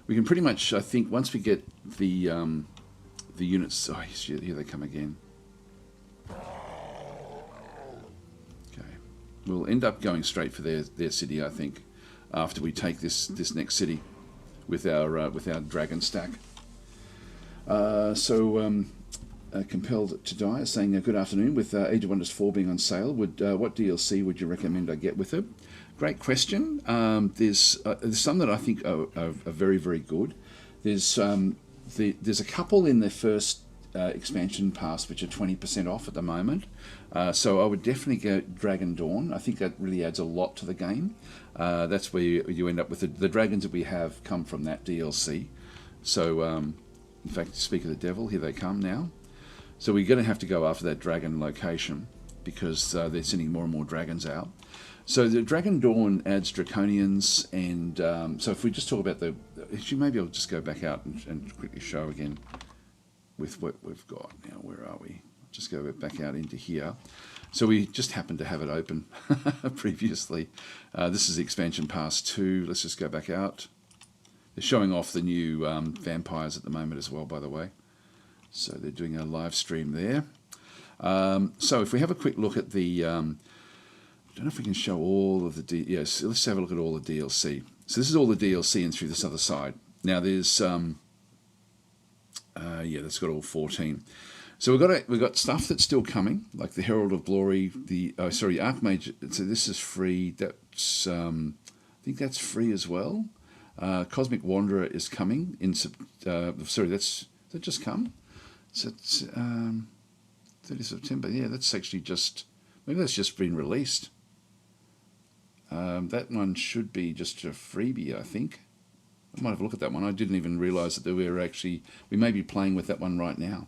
[SPEAKER 1] We can pretty much, I think, once we get the units. Oh, here they come again. we'll end up going straight for their city, I think, after we take this next city with our dragon stack. Compelled to Die is saying, good afternoon. With Age of Wonders 4 being on sale, what DLC would you recommend I get with it? Great question. There's some that I think are very, very good. There's a couple in the first expansion pass which are 20% off at the moment. So I would definitely go Dragon Dawn. I think that really adds a lot to the game. That's where you end up with the dragons that we have come from that DLC. So, in fact, speak of the devil, here they come now. So we're going to have to go after that dragon location because they're sending more and more dragons out. So the Dragon Dawn adds Draconians, and so if we just talk about actually maybe I'll just go back out and quickly show again with what we've got now. Where are we? Just go back out into here. So we just happened to have it open previously. This is the expansion pass 2. Let's just go back out. They're showing off the new vampires at the moment as well, by the way. So they're doing a live stream there. So if we have a quick look at the... I don't know if we can show all of the... Yes, let's have a look at all the DLC. So this is all the DLC and through this other side. Now there's... that's got all 14. So we've got stuff that's still coming, like the Herald of Glory, Archmage. So this is free. That's I think that's free as well. Cosmic Wanderer is coming in. Did that just come? So it's 30 September. Yeah, that's actually maybe that's just been released. That one should be just a freebie, I think. I might have a look at that one. I didn't even realise that we may be playing with that one right now.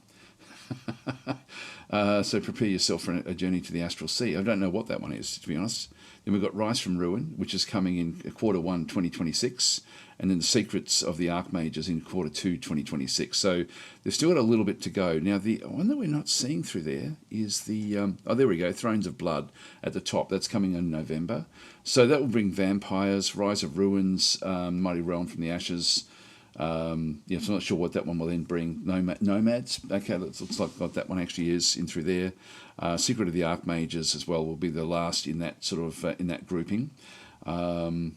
[SPEAKER 1] So prepare yourself for a journey to the Astral Sea. I don't know what that one is, to be honest. Then we've got Rise from Ruin, which is coming in Q1 2026, and then the Secrets of the Archmages in Q2 2026. So they've still got a little bit to go. Now, the one that we're not seeing through there is the... there we go, Thrones of Blood at the top. That's coming in November. So that will bring Vampires, Rise of Ruins, Mighty Realm from the Ashes. So I'm not sure what that one will then bring. Nomads. Okay, that looks like what that one actually is in through there. Secret of the Archmages as well will be the last in that sort of in that grouping. Follow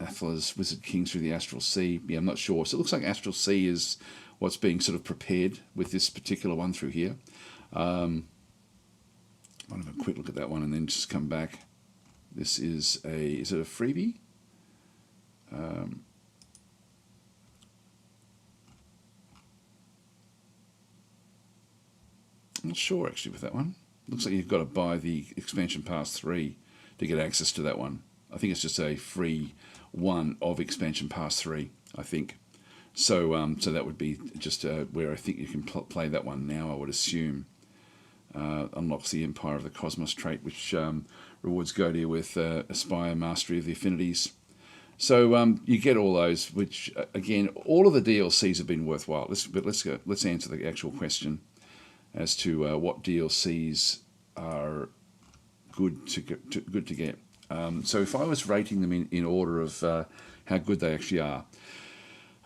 [SPEAKER 1] Athalar's Wizard Kings through the Astral Sea. Yeah, I'm not sure. So it looks like Astral Sea is what's being sort of prepared with this particular one through here. I'll have a quick look at that one and then just come back. This is it a freebie? I'm not sure actually with that one. Looks like you've got to buy the expansion pass 3 to get access to that one. I think it's just a free one of expansion pass 3, I think. So so that would be just where I think you can play that one now, I would assume. Unlocks the Empire of the Cosmos trait, which rewards Godir with Aspire, Mastery of the Affinities. So you get all those, which, again, all of the DLCs have been worthwhile. Let's answer the actual question as to what DLCs are good to get. So if I was rating them in order of how good they actually are,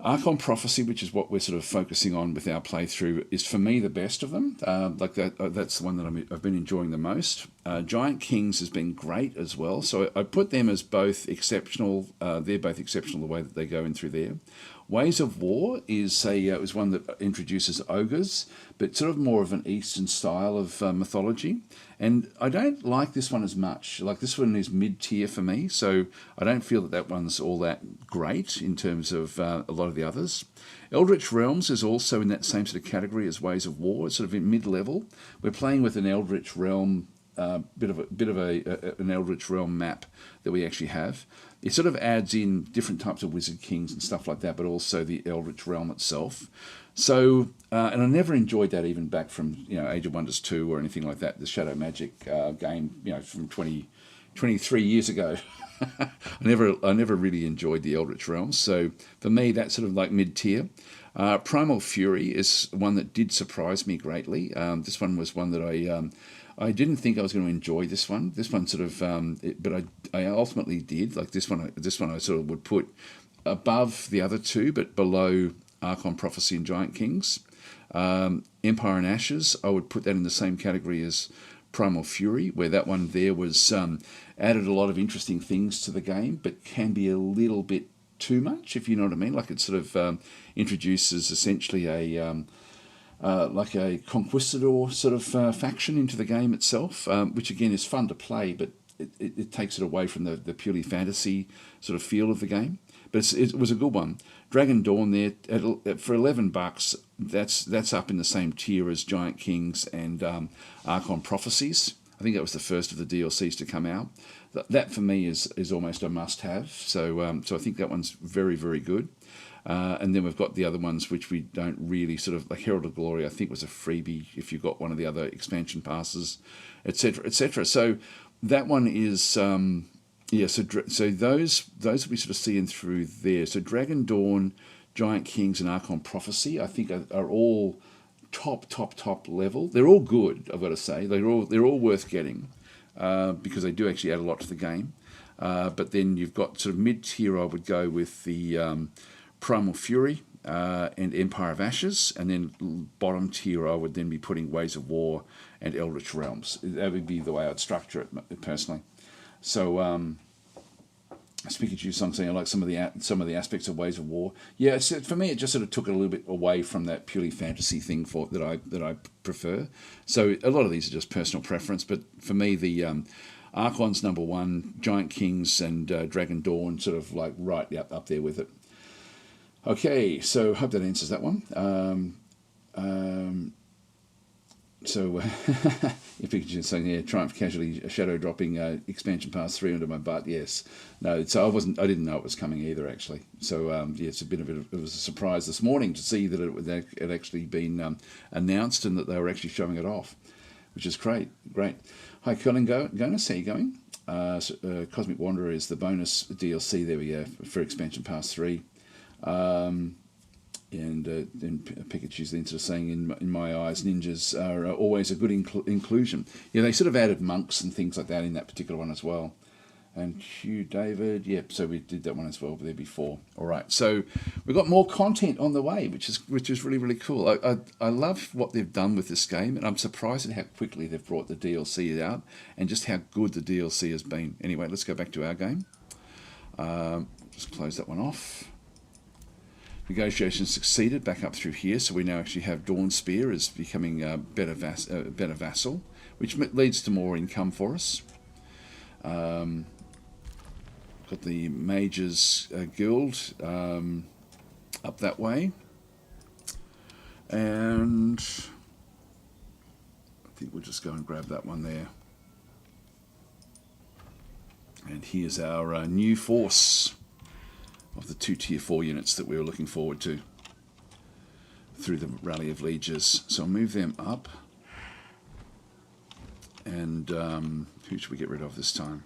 [SPEAKER 1] Archon Prophecy, which is what we're sort of focusing on with our playthrough, is for me the best of them. That's the one that I've been enjoying the most. Giant Kings has been great as well. So I put them as both exceptional. They're both exceptional the way that they go in through there. Ways of War is one that introduces ogres, but sort of more of an Eastern style of mythology. And I don't like this one as much. Like, this one is mid-tier for me, so I don't feel that one's all that great in terms of a lot of the others. Eldritch Realms is also in that same sort of category as Ways of War. It's sort of in mid-level. We're playing with an Eldritch Realm, bit of an Eldritch Realm map that we actually have. It sort of adds in different types of Wizard Kings and stuff like that, but also the Eldritch Realm itself. So, and I never enjoyed that even back from Age of Wonders 2 or anything like that, the Shadow Magic game, from 23 years ago. I never really enjoyed the Eldritch Realms. So for me, that's sort of like mid-tier. Primal Fury is one that did surprise me greatly. This one was one that I didn't think I was going to enjoy this one. This one sort of, but I ultimately did. Like this one I sort of would put above the other two, but below Archon Prophecy and Giant Kings. Empire and Ashes, I would put that in the same category as Primal Fury, where that one there was added a lot of interesting things to the game, but can be a little bit too much, if you know what I mean. Like it sort of introduces essentially a like a conquistador sort of faction into the game itself, which again is fun to play, but it takes it away from the purely fantasy sort of feel of the game. But it was a good one. Dragon Dawn there for $11. That's up in the same tier as Giant Kings and Archon Prophecies. I think that was the first of the DLCs to come out. That for me is almost a must-have. So so I think that one's very, very good. And then we've got the other ones which we don't really sort of, like Herald of Glory, I think was a freebie if you got one of the other expansion passes, etc., etc. So that one is yeah. So those we sort of seeing through there. So Dragon Dawn, Giant Kings, and Archon Prophecy, I think are all top level. They're all good, I've got to say. They're all worth getting because they do actually add a lot to the game. But then you've got sort of mid-tier, I would go with the Primal Fury and Empire of Ashes, and then bottom tier I would then be putting Ways of War and Eldritch Realms. That would be the way I'd structure it personally. So speaking to you, saying I like some of the aspects of Ways of War. Yeah, for me it just sort of took it a little bit away from that purely fantasy thing that I prefer. So a lot of these are just personal preference, but for me the Archon's number one, Giant Kings and Dragon Dawn sort of like right up there with it. Okay, so hope that answers that one. So if you could just say, yeah, Triumph Casualty shadow dropping expansion pass 3 under my butt. Yes, no. So I didn't know it was coming either actually. So yeah, it's it was a surprise this morning to see that it had actually been announced and that they were actually showing it off, which is great. Hi, Colin Gonus, how you going? Cosmic Wanderer is the bonus DLC there we go for expansion pass 3. And then Pikachu's then sort of saying, in my eyes, ninjas are always a good inclusion. Yeah, they sort of added monks and things like that in that particular one as well. And Hugh David, yep, so we did that one as well there before. All right, so we've got more content on the way, which is really, really cool. I love what they've done with this game, and I'm surprised at how quickly they've brought the DLC out and just how good the DLC has been. Anyway, let's go back to our game. Just close that one off. Negotiations succeeded back up through here, so we now actually have Dawn Spear as becoming a better vassal, which leads to more income for us. Got the Mages Guild up that way, and I think we'll just go and grab that one there. And here's our new force of the 2 tier 4 units that we were looking forward to through the Rally of Lieges. So I'll move them up. And who should we get rid of this time?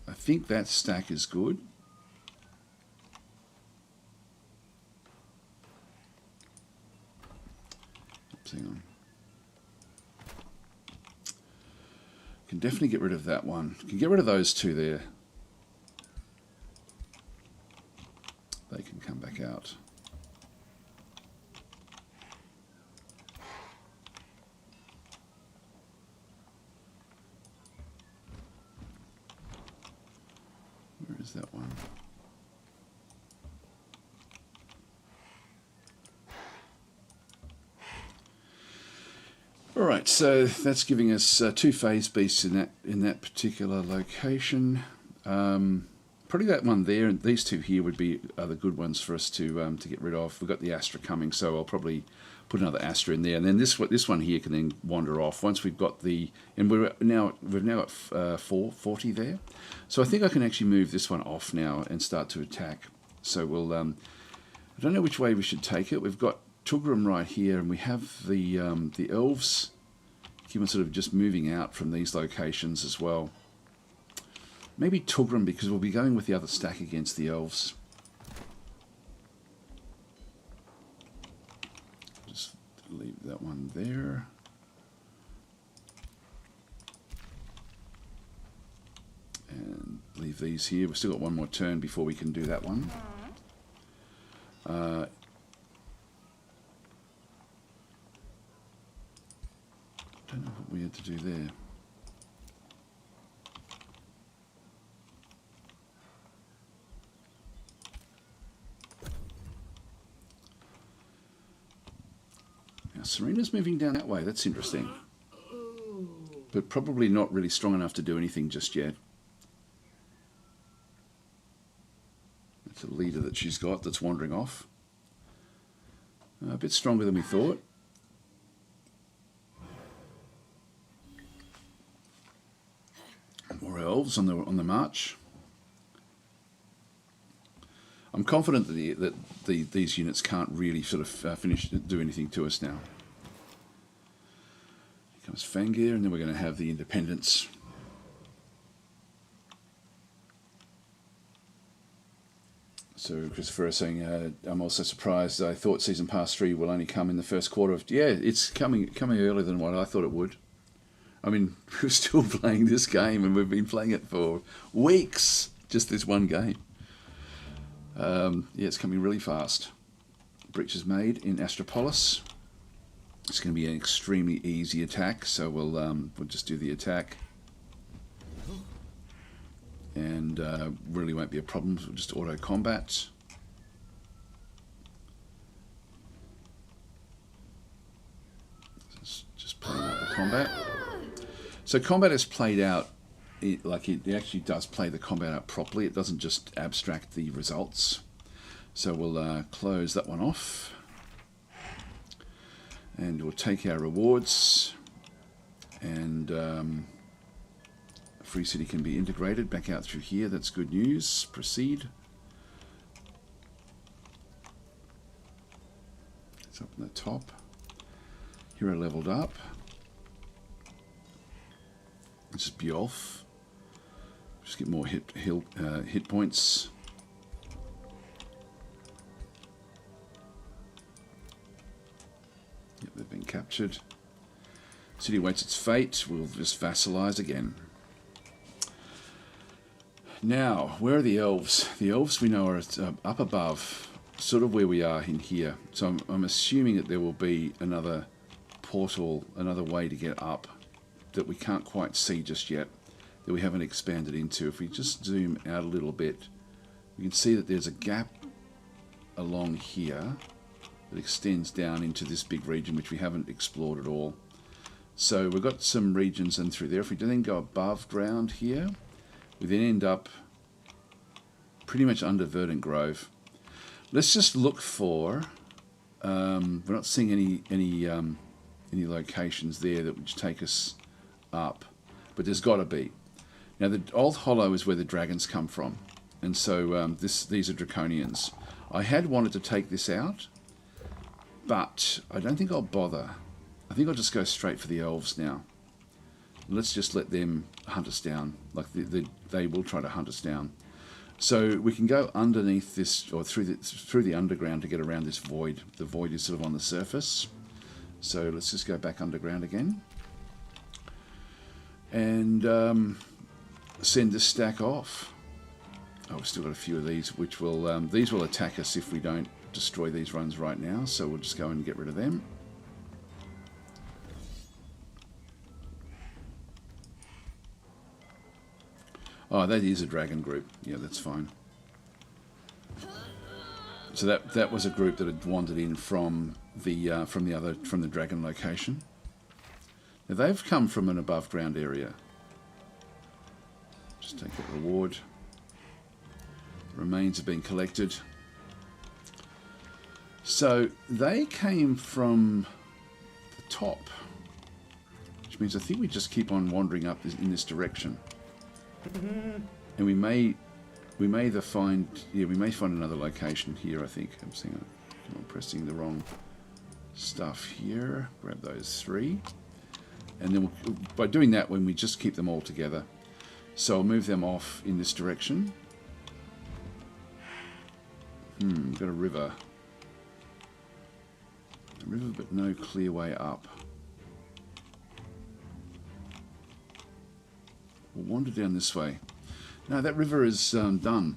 [SPEAKER 1] I think that stack is good. Oops, hang on. Can definitely get rid of that one. Can get rid of those two there. They can come back out. Where is that one? All right, so that's giving us 2 phase beasts in that particular location. Probably that one there, and these 2 here would be the good ones for us to get rid of. We've got the Astra coming, so I'll probably put another Astra in there, and then this one here can then wander off once we've got the. And we've now got 440 there, so I think I can actually move this one off now and start to attack. So we'll. I don't know which way we should take it. We've got Tugrum right here, and we have the elves. Keep on sort of just moving out from these locations as well. Maybe Tugrum, because we'll be going with the other stack against the elves. Just leave that one there. And leave these here. We've still got one more turn before we can do that one. Don't know what we had to do there. Now Serena's moving down that way. That's interesting. But probably not really strong enough to do anything just yet. It's a leader that she's got that's wandering off. A bit stronger than we thought. More elves on the march. I'm confident that these units can't really sort of do anything to us now. Here comes Fangir, and then we're going to have the independents. So Christopher is saying, I'm also surprised. I thought Season Pass 3 will only come in the first quarter of... Yeah, it's coming earlier than what I thought it would. I mean, we're still playing this game, and we've been playing it for weeks. Just this one game. Yeah, it's coming really fast. Breach is made in Astropolis. It's going to be an extremely easy attack, so we'll just do the attack. And really won't be a problem. We'll just auto combat. Just playing out the combat. So combat is played out, it actually does play the combat out properly. It doesn't just abstract the results. So we'll close that one off. And we'll take our rewards. And Free City can be integrated back out through here. That's good news. Proceed. It's up in the top. Hero leveled up. This is Bjolf. Just get more hit points. Yep, they've been captured. City waits its fate. We'll just vassalize again. Now, where are the elves? The elves we know are up above, sort of where we are in here. So I'm assuming that there will be another portal, another way to get up that we can't quite see just yet, that we haven't expanded into. If we just zoom out a little bit, we can see that there's a gap along here that extends down into this big region which we haven't explored at all. So we've got some regions in through there. If we then go above ground here, we then end up pretty much under Verdant Grove. Let's just look for... we're not seeing any locations there that would take us up, but there's got to be. Now the Old Hollow is where the dragons come from, and so these are Draconians. I had wanted to take this out, but I don't think I'll bother. I think I'll just go straight for the elves now. Let's just let them hunt us down. Like they will try to hunt us down. So we can go underneath this, or through the underground to get around this void. The void is sort of on the surface. So let's just go back underground again. And send this stack off. Oh, we've still got a few of these, which will these will attack us if we don't destroy these runs right now. So we'll just go and get rid of them. Oh, that is a dragon group. Yeah, that's fine. So that was a group that had wandered in from the dragon location. Now they've come from an above ground area. Just take that reward. Remains have been collected. So they came from the top, which means I think we just keep on wandering up in this direction. And we may either find, we may find another location here. I think I'm pressing the wrong stuff here. Grab those three, and then by doing that, when we just keep them all together. So I'll move them off in this direction. We've got a river, but no clear way up. We'll wander down this way. No, that river is done.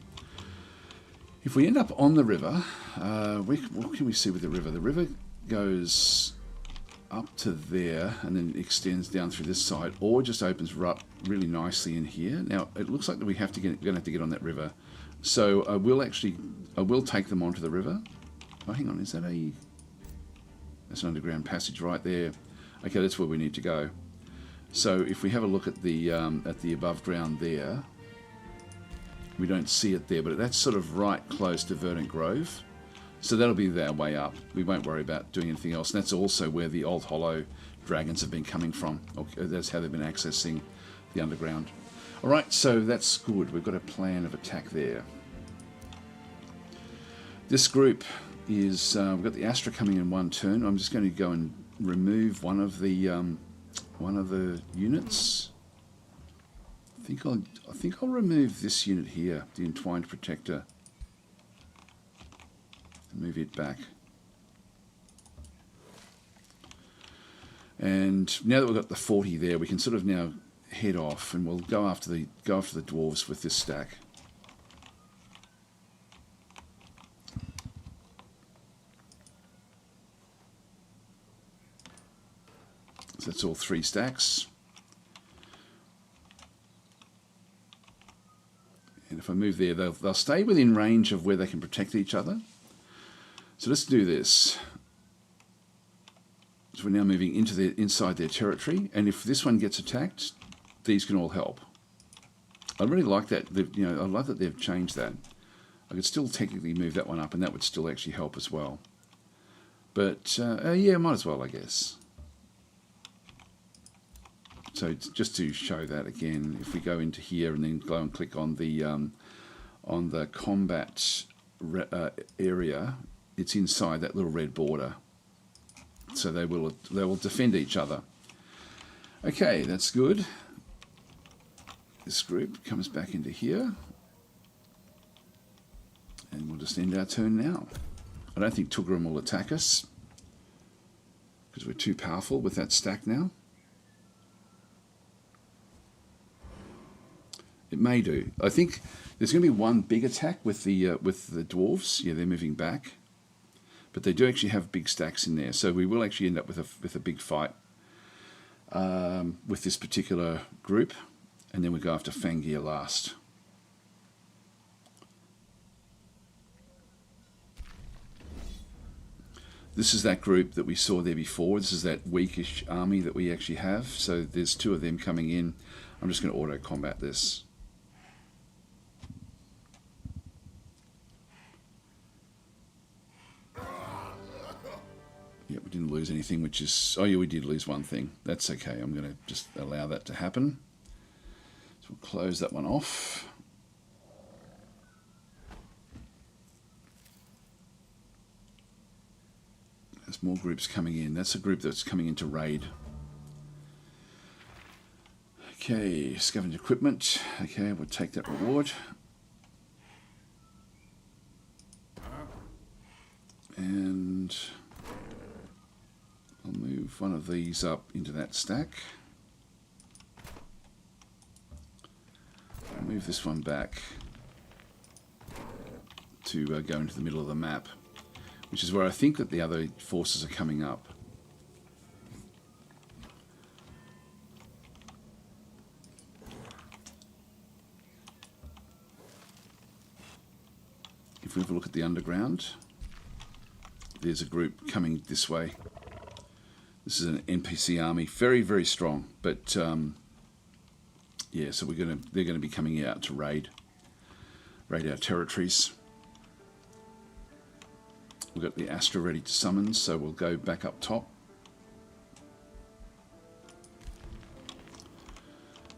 [SPEAKER 1] If we end up on the river, what can we see with the river? The river goes up to there and then extends down through this side, or just opens up really nicely in here. Now it looks like that we're going to have to get on that river, so I will take them onto the river. Oh, hang on, is that that's an underground passage right there? Okay, that's where we need to go. So if we have a look at the above ground there, we don't see it there, but that's sort of right close to Verdant Grove. So that'll be our way up. We won't worry about doing anything else. And that's also where the Old Hollow dragons have been coming from. That's how they've been accessing the underground. All right, so that's good. We've got a plan of attack there. This group is we've got the Astra coming in one turn. I'm just going to go and remove one of the units. I think I'll remove this unit here, the Entwined Protector. Move it back. And now that we've got the 40 there, we can sort of now head off, and we'll go after the dwarves with this stack. So that's all 3 stacks. And if I move there, they'll stay within range of where they can protect each other. So let's do this. So we're now moving into inside their territory, and if this one gets attacked, these can all help. I really like that. I love that they've changed that. I could still technically move that one up, and that would still actually help as well. But yeah, might as well, I guess. So just to show that again, if we go into here and then go and click on the combat area, it's inside that little red border, so they will defend each other. Okay, that's good. This group comes back into here, and we'll just end our turn now. I don't think Tuggerum will attack us because we're too powerful with that stack now. It may do. I think there's going to be one big attack with the dwarves. Yeah, they're moving back. But they do actually have big stacks in there, so we will actually end up with a big fight with this particular group, and then we go after Fangir last. This is that group that we saw there before. This is that weakish army that we actually have. So there's 2 of them coming in. I'm just going to auto combat this. Yeah, we didn't lose anything, which is... Oh, yeah, we did lose one thing. That's okay. I'm going to just allow that to happen. So we'll close that one off. There's more groups coming in. That's a group that's coming in to raid. Okay, scavenge equipment. Okay, we'll take that reward. And... I'll move one of these up into that stack. I'll move this one back to go into the middle of the map, which is where I think that the other forces are coming up. If we have a look at the underground, there's a group coming this way. This is an NPC army, very, very strong. But yeah, so they're gonna be coming out to raid our territories. We've got the Astra ready to summon, so we'll go back up top.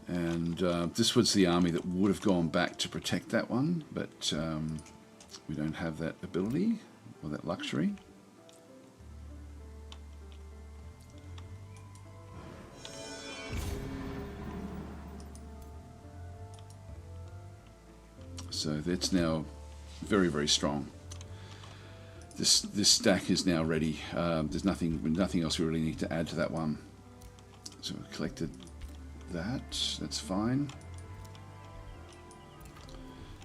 [SPEAKER 1] And this was the army that would have gone back to protect that one, but we don't have that ability or that luxury. So that's now very, very strong. This stack is now ready. There's nothing else we really need to add to that one. So we've collected that. That's fine.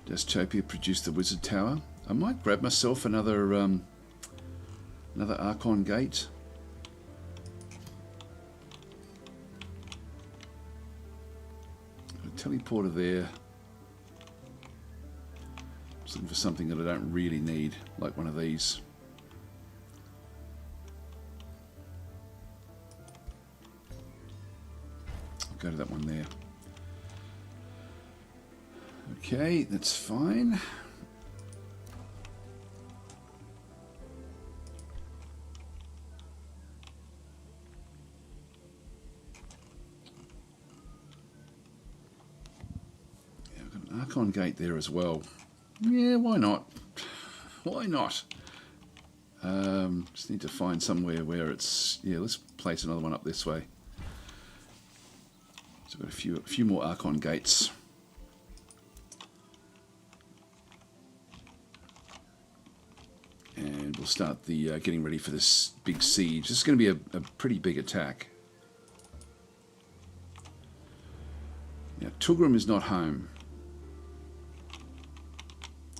[SPEAKER 1] Dastopia produced the wizard tower. I might grab myself another Archon gate. teleporter there. Just looking for something that I don't really need, like one of these. I'll go to that one there. Okay, that's fine. Yeah, I've got an Archon gate there as well. Yeah, why not? Why not? Just need to find somewhere where it's... Yeah, let's place another one up this way. So I've got a few more Archon gates. And we'll start the getting ready for this big siege. This is going to be a pretty big attack. Now, Tulgrim is not home.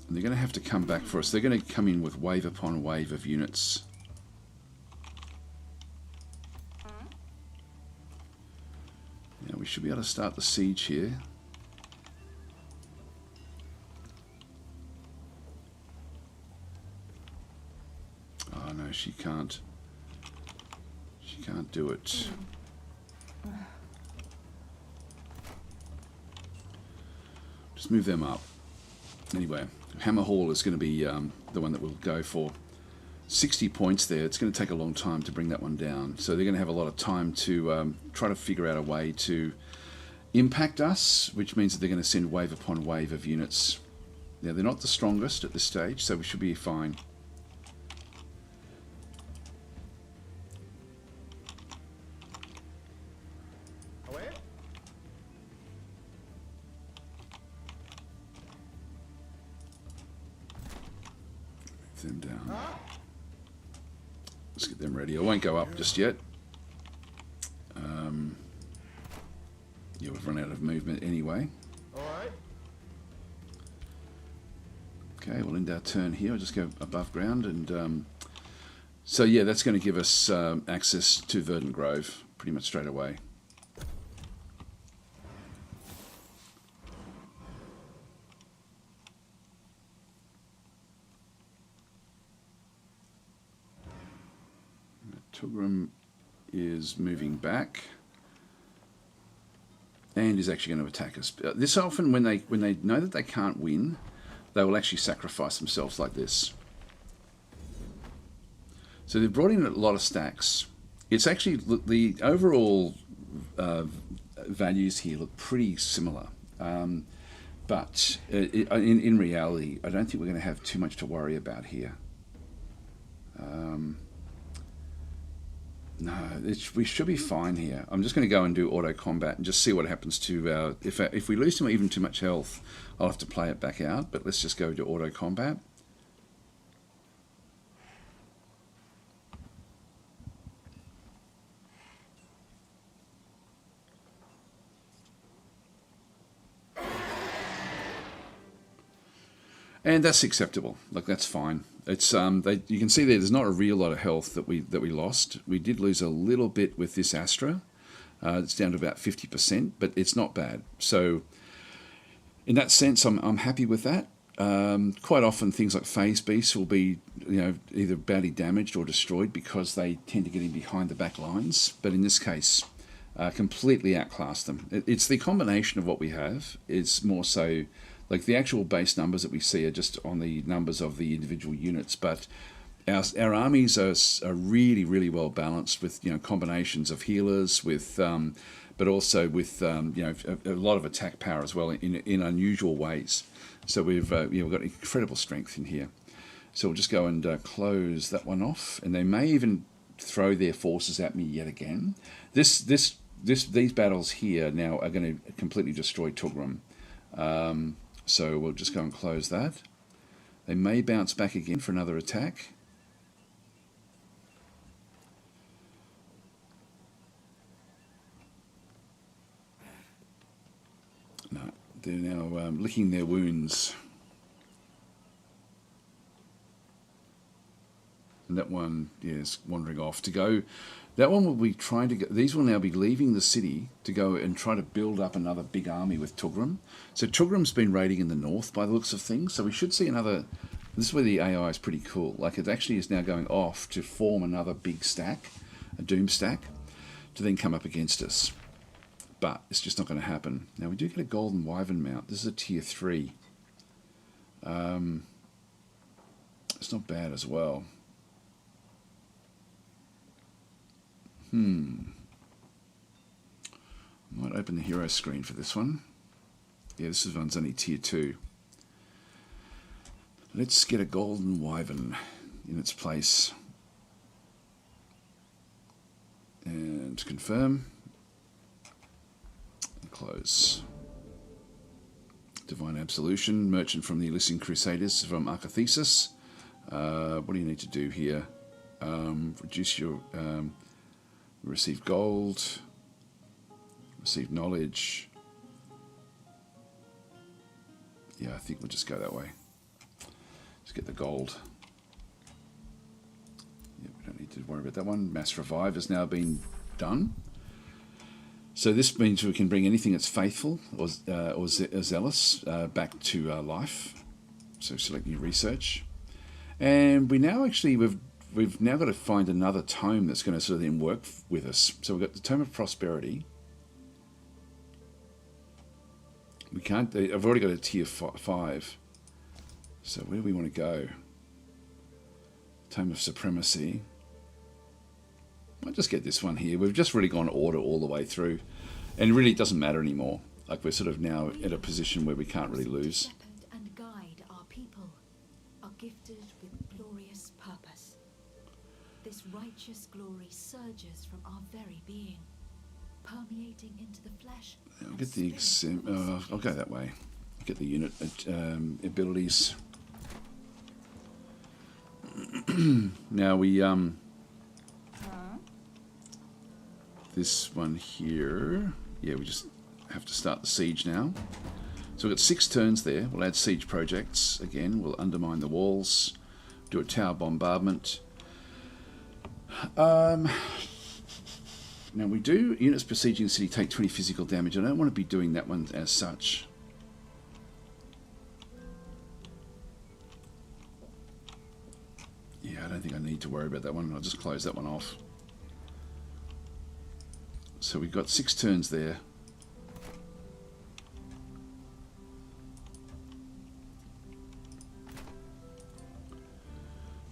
[SPEAKER 1] And they're going to have to come back for us. They're going to come in with wave upon wave of units. Now, we should be able to start the siege here. Oh no, she can't. She can't do it. Just move them up. Anyway, Hammer Hall is going to be the one that we'll go for. 60 points there. It's going to take a long time to bring that one down. So they're going to have a lot of time to try to figure out a way to impact us, which means that they're going to send wave upon wave of units. Now, they're not the strongest at this stage, so we should be fine. Them down. Let's get them ready. I won't go up just yet. Yeah, we've run out of movement anyway. Okay, we'll end our turn here. I'll just go above ground, and so yeah, that's going to give us access to Verdant Grove pretty much straight away. Tulgrim is moving back and is actually going to attack us. This often, when they know that they can't win, they will actually sacrifice themselves like this. So they've brought in a lot of stacks. It's actually, the overall values here look pretty similar, but in reality, I don't think we're going to have too much to worry about here. No, we should be fine here. I'm just going to go and do auto combat and just see what happens to our... If we lose even too much health, I'll have to play it back out, but let's just go to auto combat. And that's acceptable. Like, that's fine. It's you can see there's not a real lot of health that we lost. We did lose a little bit with this Astra. It's down to about 50%, but it's not bad. So in that sense, I'm happy with that. Quite often things like phase beasts will be, either badly damaged or destroyed because they tend to get in behind the back lines. But in this case, completely outclass them. It's the combination of what we have. It's more so... Like, the actual base numbers that we see are just on the numbers of the individual units, but our armies are really, really well balanced with combinations of healers, with but also with a lot of attack power as well in unusual ways. So we've got incredible strength in here. So we'll just go and close that one off, and they may even throw their forces at me yet again. These battles here now are going to completely destroy Tulgrim. So we'll just go and close that. They may bounce back again for another attack. No, they're now licking their wounds. And that one, yeah, is wandering off to go. That one will be trying to go. These will now be leaving the city to go and try to build up another big army with Tugrum. So Tugrum's been raiding in the north by the looks of things. So we should see another. This is where the AI is pretty cool. Like it actually is now going off to form another big stack, a doom stack, to then come up against us. But it's just not going to happen. Now we do get a golden wyvern mount. This is a tier 3. It's not bad as well. I might open the hero screen for this one. Yeah, this one's only tier 2. Let's get a golden wyvern in its place. And confirm. And close. Divine Absolution, Merchant from the Elysian Crusaders from Archathesis. What do you need to do here? Reduce your... receive gold. Receive knowledge. Yeah, I think we'll just go that way. Just get the gold. Yeah, we don't need to worry about that one. Mass Revive has now been done. So this means we can bring anything that's faithful or zealous back to life. So select new research. And we now actually, we've now got to find another tome that's going to sort of then work with us. So we've got the Tome of Prosperity. We can't, I've already got a tier 5. So where do we want to go? Tome of Supremacy. I'll just get this one here. We've just really gone order all the way through. And really it doesn't matter anymore. Like we're sort of now at a position where we can't really lose.
[SPEAKER 2] And guide our people are gifted with glorious purpose. This righteous glory surges from our very being, permeating into the flesh.
[SPEAKER 1] I'll get the I'll go that way. Get the unit abilities. Now we this one here. Yeah, we just have to start the siege now. So we've got 6 turns there. We'll add siege projects again. We'll undermine the walls, do a tower bombardment. Now we do units besieging the city take 20 physical damage. I don't want to be doing that one as such. Yeah, I don't think I need to worry about that one. I'll just close that one off. So we've got 6 turns there.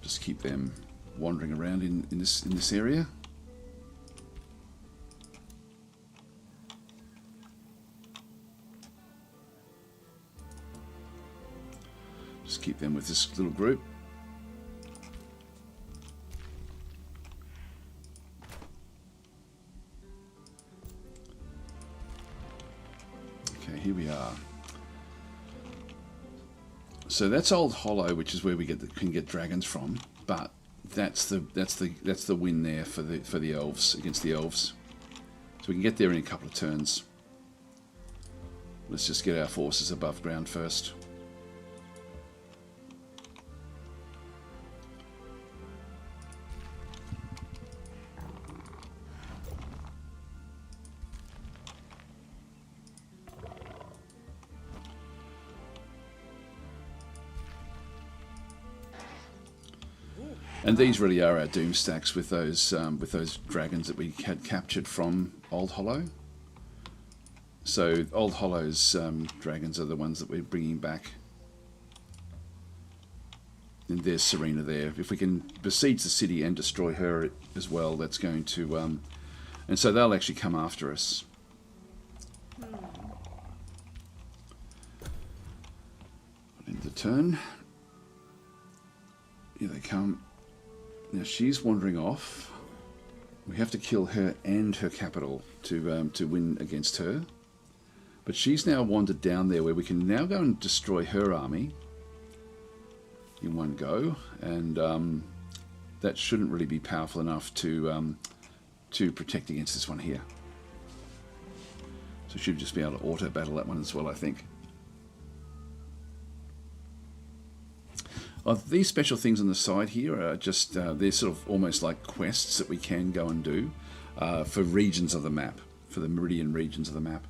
[SPEAKER 1] Just keep them wandering around in this area. Just keep them with this little group. Okay, here we are. So that's Old Hollow, which is where we can get dragons from, but that's the win there for the elves against the elves. So we can get there in a couple of turns. Let's just get our forces above ground first. And these really are our doom stacks with those dragons that we had captured from Old Hollow. So Old Hollow's dragons are the ones that we're bringing back. And there's Serena there. If we can besiege the city and destroy her as well, that's going to... and so they'll actually come after us. End the turn. Here they come. Now she's wandering off. We have to kill her and her capital to win against her. But she's now wandered down there where we can now go and destroy her army in one go, and that shouldn't really be powerful enough to protect against this one here. So we should just be able to auto battle that one as well, I think. These special things on the side here are just, they're sort of almost like quests that we can go and do for regions of the map, for the meridian regions of the map.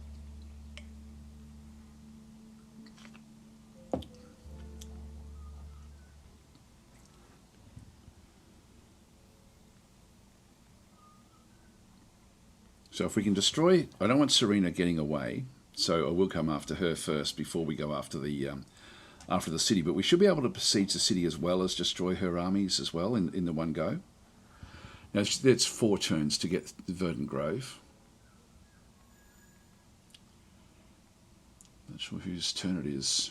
[SPEAKER 1] So if we can destroy, I don't want Serena getting away, so I will come after her first before we go after the city. But we should be able to besiege the city as well as destroy her armies as well in the one go. Now that's 4 turns to get the Verdant Grove. Not sure whose turn it is.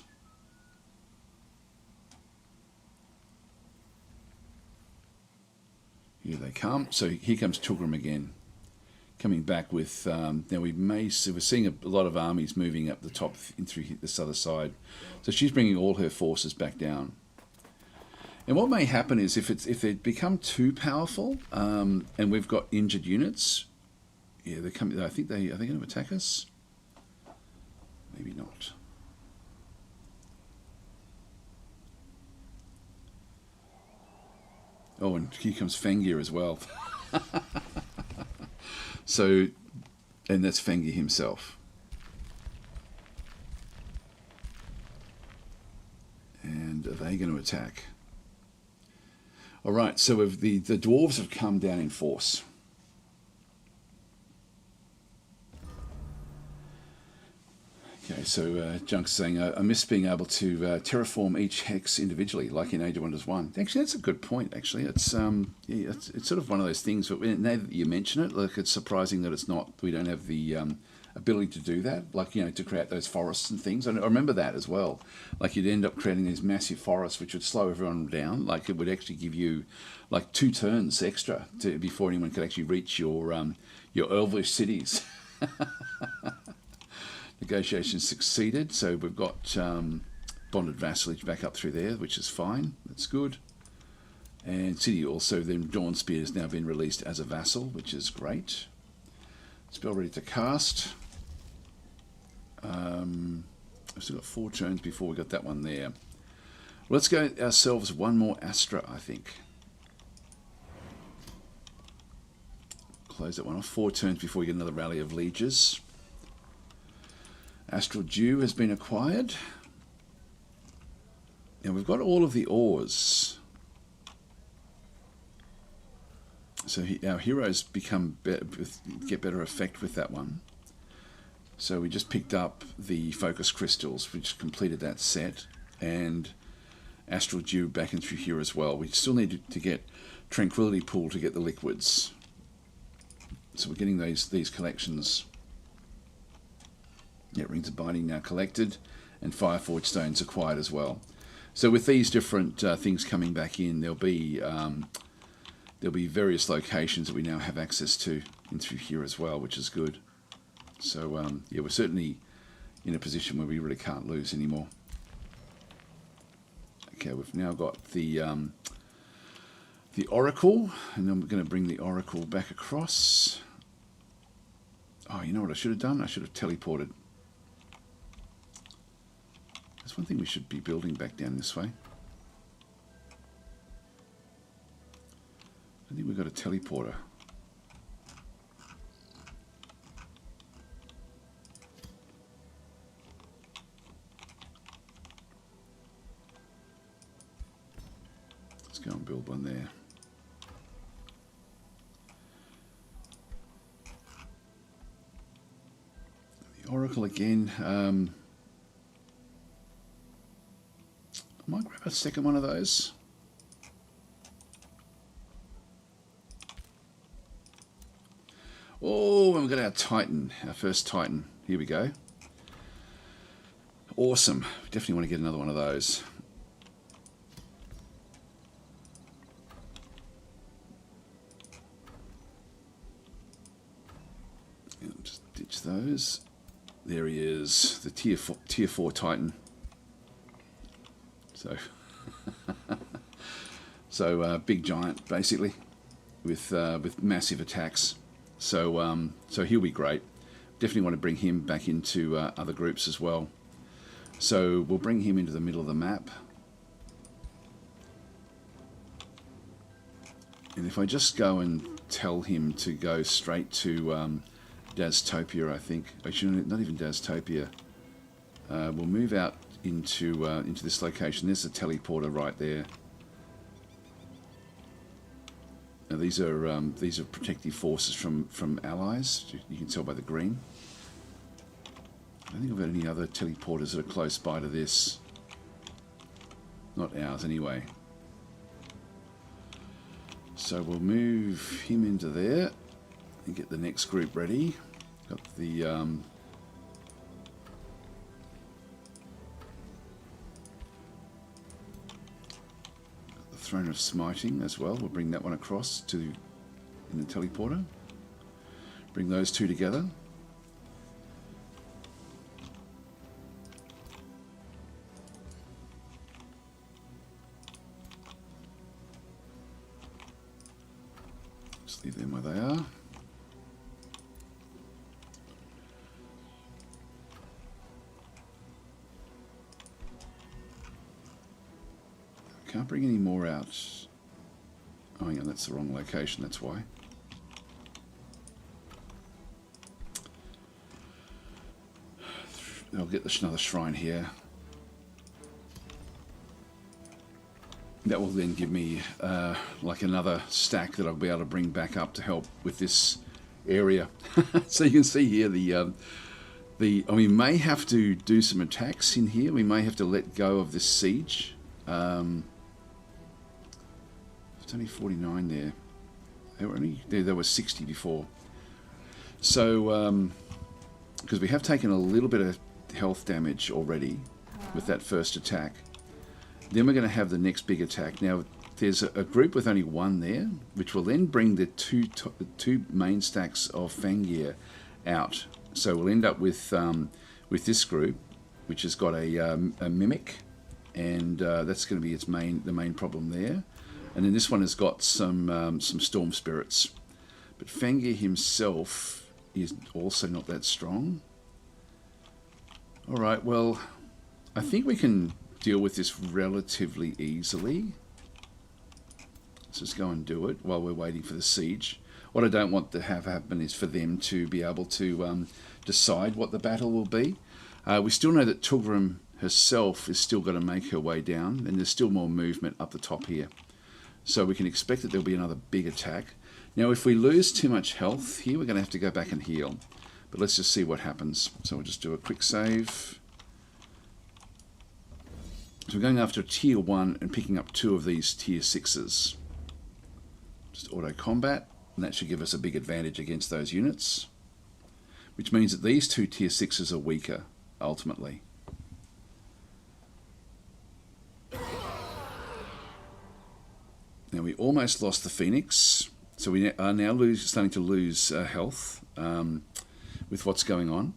[SPEAKER 1] Here they come. So here comes Tulgrim again. Coming back with, now we're seeing a lot of armies moving up the top in through this other side. So she's bringing all her forces back down. And what may happen is if they become too powerful, and we've got injured units, yeah, they're coming. I think are they going to attack us? Maybe not. Oh, and here comes Fangir as well. So, and that's Fangir himself. And are they going to attack? All right, so the dwarves have come down in force. Okay, so Junk's saying, I miss being able to terraform each hex individually, like in Age of Wonders 1. Actually, that's a good point, actually. It's yeah, it's sort of one of those things, but now that you mention it, like, it's surprising that it's not, we don't have the ability to do that, like, you know, to create those forests and things. I remember that as well. Like, you'd end up creating these massive forests, which would slow everyone down. Like, it would actually give you, like, 2 turns extra before anyone could actually reach your elvish cities. Negotiations succeeded, so we've got bonded vassalage back up through there, which is fine. That's good. And city also, then Dawnspear has now been released as a vassal, which is great. Spell ready to cast. I've still got 4 turns before we got that one there. Let's go ourselves one more Astra, I think. Close that one off. 4 turns before we get another rally of lieges. Astral Dew has been acquired. Now we've got all of the ores. So our heroes get better effect with that one. So we just picked up the focus crystals, which completed that set, and Astral Dew back in through here as well. We still need to get Tranquility Pool to get the liquids. So we're getting these collections. Yeah, Rings of Binding now collected, and Fireforge Stones acquired as well. So with these different things coming back in, there'll be various locations that we now have access to in through here as well, which is good. So yeah, we're certainly in a position where we really can't lose anymore. Okay, we've now got the Oracle, and I'm going to bring the Oracle back across. Oh, you know what I should have done? I should have teleported. That's one thing we should be building back down this way. I think we've got a teleporter. Let's go and build one there. The Oracle again. I might grab a second one of those. Oh, and we've got our Titan, our first Titan. Here we go. Awesome. We definitely want to get another one of those. And just ditch those. There he is, the tier 4 Titan. So, big giant basically, with massive attacks. So he'll be great. Definitely want to bring him back into other groups as well. So we'll bring him into the middle of the map. And if I just go and tell him to go straight to DasTopia, I think. Actually, not even DasTopia. We'll move out into this location. There's a teleporter right there. Now these are protective forces from allies. You can tell by the green. I don't think I've got any other teleporters that are close by to this. Not ours, anyway. So we'll move him into there and get the next group ready. Got the Throne of Smiting as well. We'll bring that one across to in the teleporter. Bring those two together. Just leave them where they are. Can't bring any more out. Oh, yeah, that's the wrong location, that's why. I'll get another shrine here. That will then give me like another stack that I'll be able to bring back up to help with this area. So you can see here we may have to do some attacks in here. We may have to let go of this siege. It's only 49 there. There were 60 before. So, because we have taken a little bit of health damage already with that first attack. Then we're going to have the next big attack. Now, there's a group with only one there, which will then bring the two main stacks of Fangir out. So we'll end up with this group, which has got a mimic, and that's going to be the main problem there. And then this one has got some storm spirits, but Fangir himself is also not that strong. All right, well, I think we can deal with this relatively easily. Let's just go and do it while we're waiting for the siege. What I don't want to have happen is for them to be able to decide what the battle will be. We still know that Tulgrim herself is still going to make her way down, and there's still more movement up the top here. So we can expect that there'll be another big attack. Now, if we lose too much health here, we're going to have to go back and heal. But let's just see what happens. So we'll just do a quick save. So we're going after a tier 1 and picking up 2 of these tier 6s. Just auto combat, and that should give us a big advantage against those units. Which means that these 2 tier 6s are weaker, ultimately. Now we almost lost the Phoenix, so we are now starting to lose health with what's going on.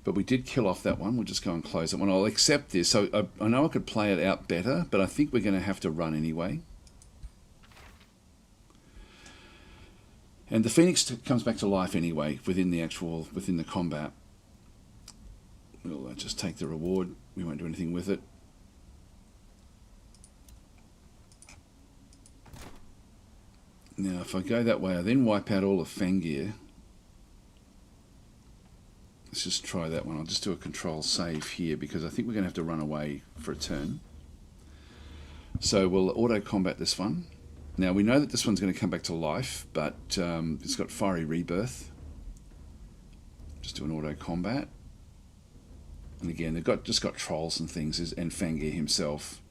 [SPEAKER 1] But we did kill off that one. We'll just go and close that one. I'll accept this. So I know I could play it out better, but I think we're going to have to run anyway. And the Phoenix comes back to life anyway within the combat. We'll just take the reward. We won't do anything with it. Now, if I go that way, I then wipe out all of Fangir. Let's just try that one. I'll just do a control save here because I think we're going to have to run away for a turn. So we'll auto-combat this one. Now, we know that this one's going to come back to life, but it's got Fiery Rebirth. Just do an auto-combat. And again, they've just got trolls and things, and Fangir himself.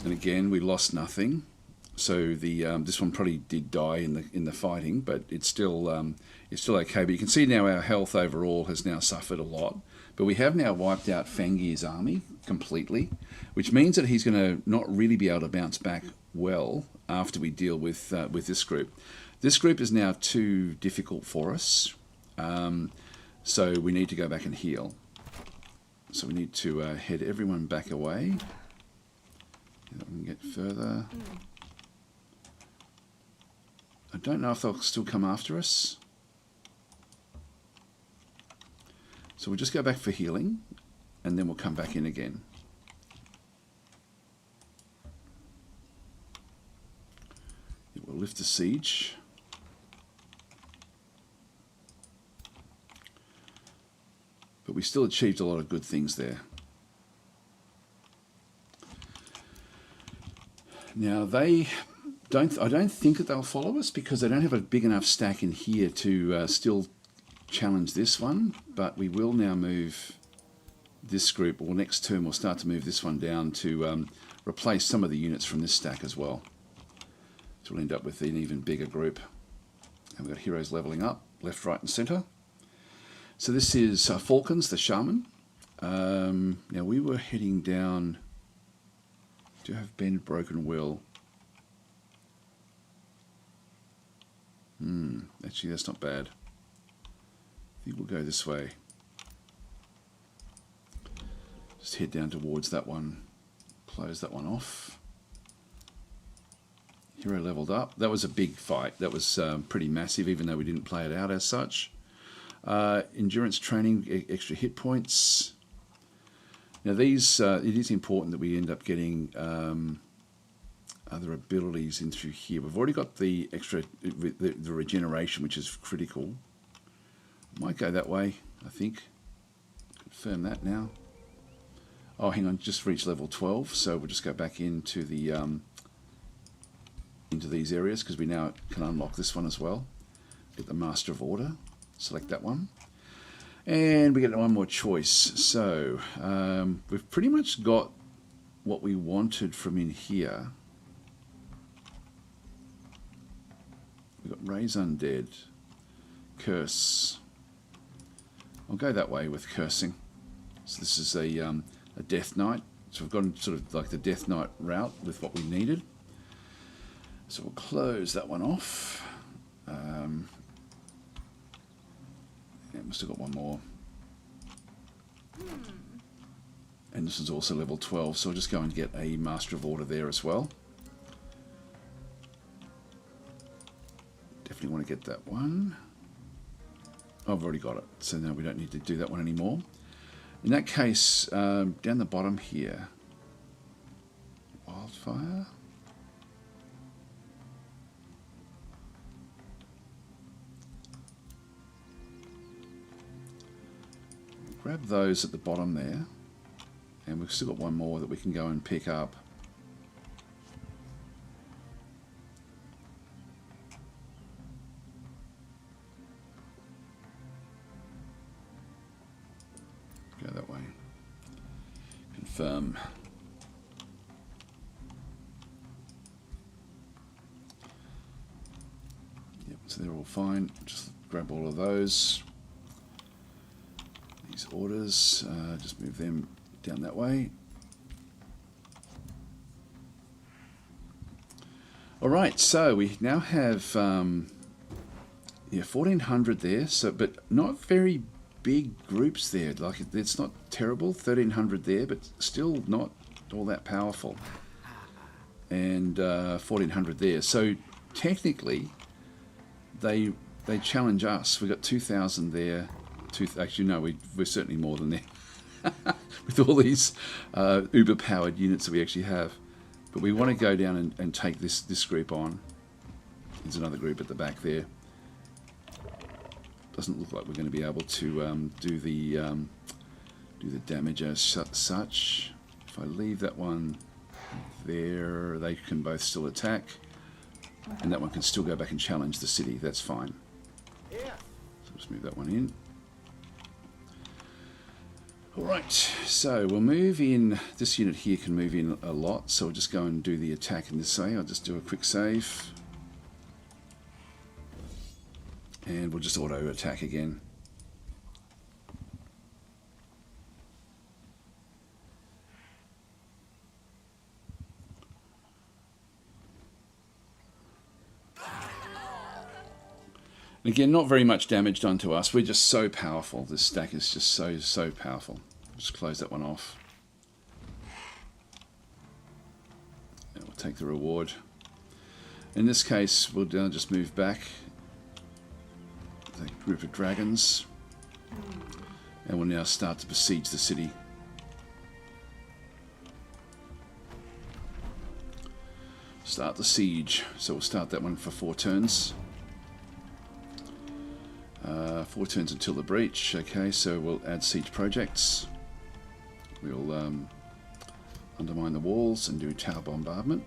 [SPEAKER 1] And again, we lost nothing. So this one probably did die in the fighting, but it's still okay. But you can see now our health overall has now suffered a lot. But we have now wiped out Fangir's army completely, which means that he's going to not really be able to bounce back well after we deal with this group. This group is now too difficult for us, so we need to go back and heal. So we need to head everyone back away. We can get further. I don't know if they'll still come after us. So we'll just go back for healing, and then we'll come back in again. We'll lift the siege. But we still achieved a lot of good things there. Now I don't think that they'll follow us because they don't have a big enough stack in here to still challenge this one. But we will now move this group, or next turn we'll start to move this one down to replace some of the units from this stack as well. So we'll end up with an even bigger group. And we've got heroes leveling up, left, right and centre. So this is Falcons, the Shaman. Now we were heading down... Do have Bend, Broken Will? Actually that's not bad. I think we'll go this way. Just head down towards that one. Close that one off. Hero leveled up. That was a big fight. That was pretty massive, even though we didn't play it out as such. Endurance training, extra hit points. Now these, it is important that we end up getting other abilities in through here. We've already got the extra, the regeneration, which is critical. Might go that way, I think. Confirm that now. Oh, hang on, just reached level 12, so we'll just go back into the into these areas because we now can unlock this one as well. Get the Master of Order. Select that one. And we get one more choice. So we've pretty much got what we wanted from in here. We've got Raise Undead, Curse. I'll go that way with cursing. So this is a Death Knight. So we've gone sort of like the Death Knight route with what we needed. So we'll close that one off. Yeah, we've still got one more. And this is also level 12, so I'll just go and get a Master of Order there as well. Definitely want to get that one. Oh, I've already got it, so now we don't need to do that one anymore. In that case, down the bottom here, Wildfire. Grab those at the bottom there, and we've still got one more that we can go and pick up. Go that way. Confirm. Yep, so they're all fine. Just grab all of those. Orders, just move them down that way. Alright, so we now have 1400 there, so but not very big groups there. Like it's not terrible, 1300 there, but still not all that powerful. And 1400 there. So technically they challenge us. We've got 2000 there. Actually, no, we're certainly more than that with all these uber-powered units that we actually have. But we want to go down and take this group on. There's another group at the back there. Doesn't look like we're going to be able to do the damage as such. If I leave that one there, they can both still attack, and that one can still go back and challenge the city. That's fine. So just move that one in. Alright, so we'll move in, this unit here can move in a lot, so we'll just go and do the attack in this way. I'll just do a quick save. And we'll just auto attack again. Again, not very much damage done to us. We're just so powerful. This stack is just so powerful. Just close that one off. And we'll take the reward. In this case, we'll just move back. Take a group of dragons. And we'll now start to besiege the city. Start the siege. So we'll start that one for 4 turns. 4 turns until the breach. Okay, so we'll add siege projects. We'll undermine the walls and do tower bombardment.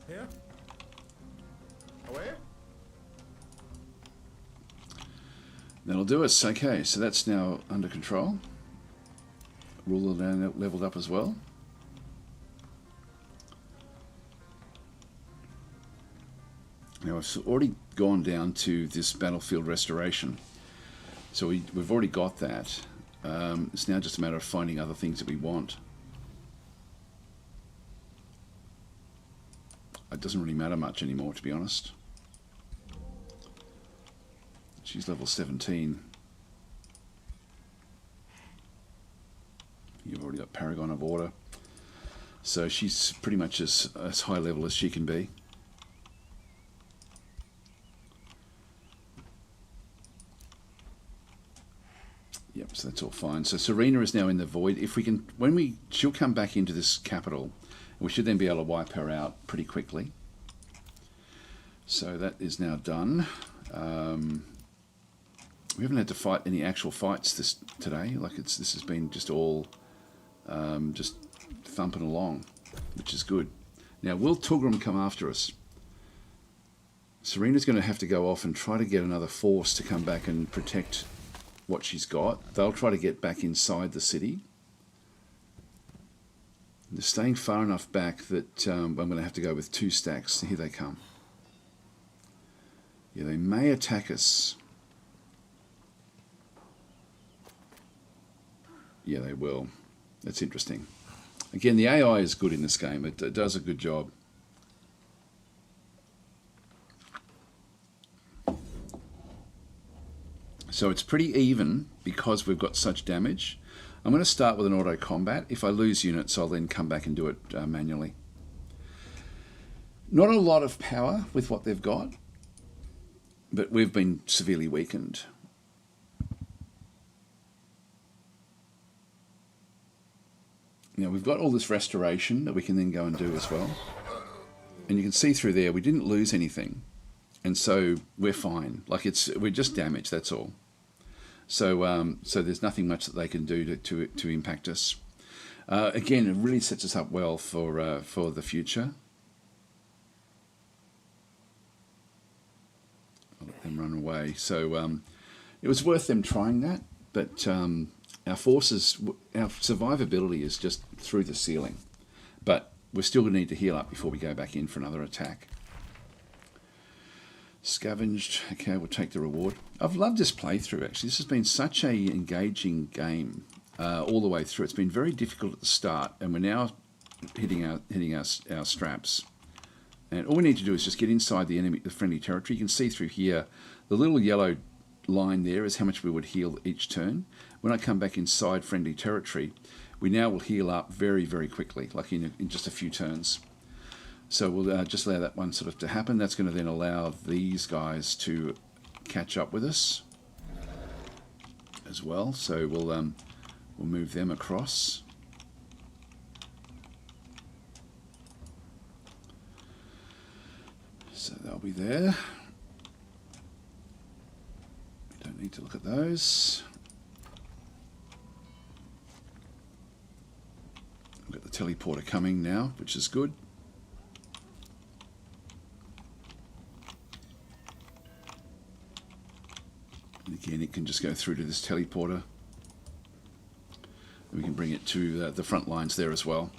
[SPEAKER 3] Here? Away?
[SPEAKER 1] That'll do us. Okay, so that's now under control. Ruler down leveled up as well. Now I've already gone down to this battlefield restoration, so we've already got that. It's now just a matter of finding other things that we want. It doesn't really matter much anymore, to be honest. She's level 17. You've already got Paragon of Order, so she's pretty much as high level as she can be. Yep, so that's all fine. So Serena is now in the void. If we can, she'll come back into this capital, and we should then be able to wipe her out pretty quickly. So that is now done. We haven't had to fight any actual fights today. Like this has been just all just thumping along, which is good. Now, will Tulgrim come after us? Serena's going to have to go off and try to get another force to come back and protect what she's got. They'll try to get back inside the city. They're staying far enough back that I'm going to have to go with 2 stacks. Here they come. Yeah, they may attack us. Yeah, they will. That's interesting. Again, the AI is good in this game. It does a good job. So it's pretty even because we've got such damage. I'm going to start with an auto combat. If I lose units, I'll then come back and do it manually. Not a lot of power with what they've got, but we've been severely weakened. Now we've got all this restoration that we can then go and do as well. And you can see through there, we didn't lose anything. And so we're fine. Like we're just damaged, that's all. So so there's nothing much that they can do to impact us. Again, it really sets us up well for the future. I'll let them run away. So it was worth them trying that, but our forces, our survivability is just through the ceiling. But we're still going to need to heal up before we go back in for another attack. Scavenged. Okay, we'll take the reward. I've loved this playthrough, actually. This has been such a engaging game all the way through. It's been very difficult at the start, and we're now hitting our straps. And all we need to do is just get inside the friendly territory. You can see through here, the little yellow line there is how much we would heal each turn. When I come back inside friendly territory, we now will heal up very, very quickly, like in just a few turns. So we'll just allow that one sort of to happen. That's going to then allow these guys to catch up with us as well. So we'll move them across. So they'll be there. Don't need to look at those. We've got the teleporter coming now, which is good. And again, it can just go through to this teleporter. And we can bring it to the front lines there as well.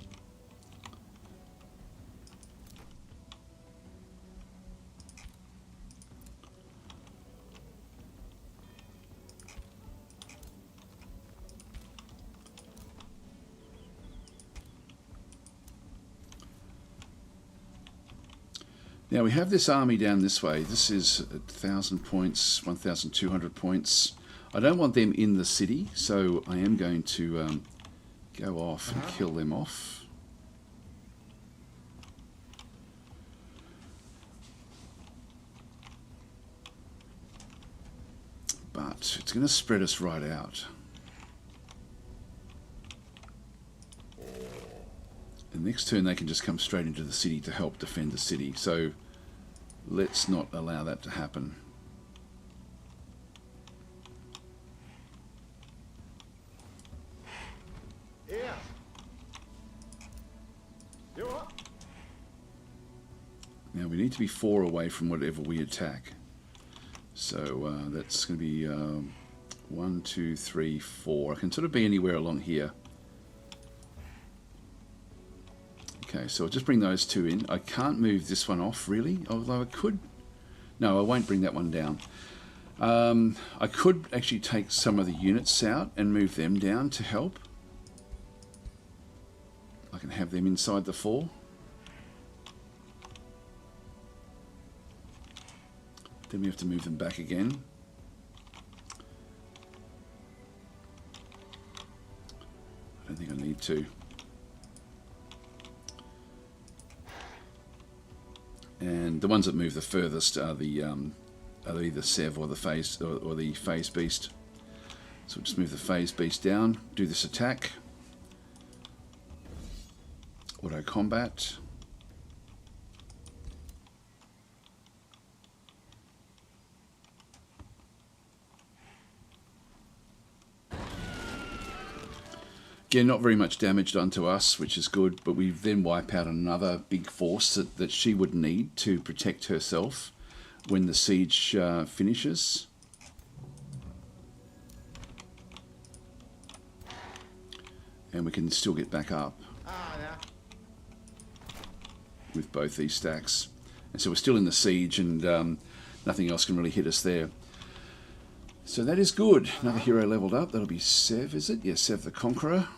[SPEAKER 1] Now we have this army down this way. This is 1,000 points, 1,200 points. I don't want them in the city, so I am going to go off and kill them off. out. It's going to spread us right out. The next turn they can just come straight into the city to help defend the city. So let's not allow that to happen.
[SPEAKER 3] Yeah. You what?
[SPEAKER 1] Now we need to be 4 away from whatever we attack. So that's going to be 1, 2, 3, 4. I can sort of be anywhere along here. Okay, so I'll just bring those 2 in. I can't move this one off, really, although I could. No, I won't bring that one down. I could actually take some of the units out and move them down to help. I can have them inside the 4. Then we have to move them back again. I don't think I need to. And the ones that move the furthest are either Sev or the phase or the phase beast. So we'll just move the phase beast down, do this attack. Auto combat. Again, not very much damage done to us, which is good, but we then wipe out another big force that she would need to protect herself when the siege finishes. And we can still get back up with both these stacks. And so we're still in the siege, and nothing else can really hit us there. So that is good. Another hero leveled up. That'll be Sev, is it? Yes, Sev the Conqueror.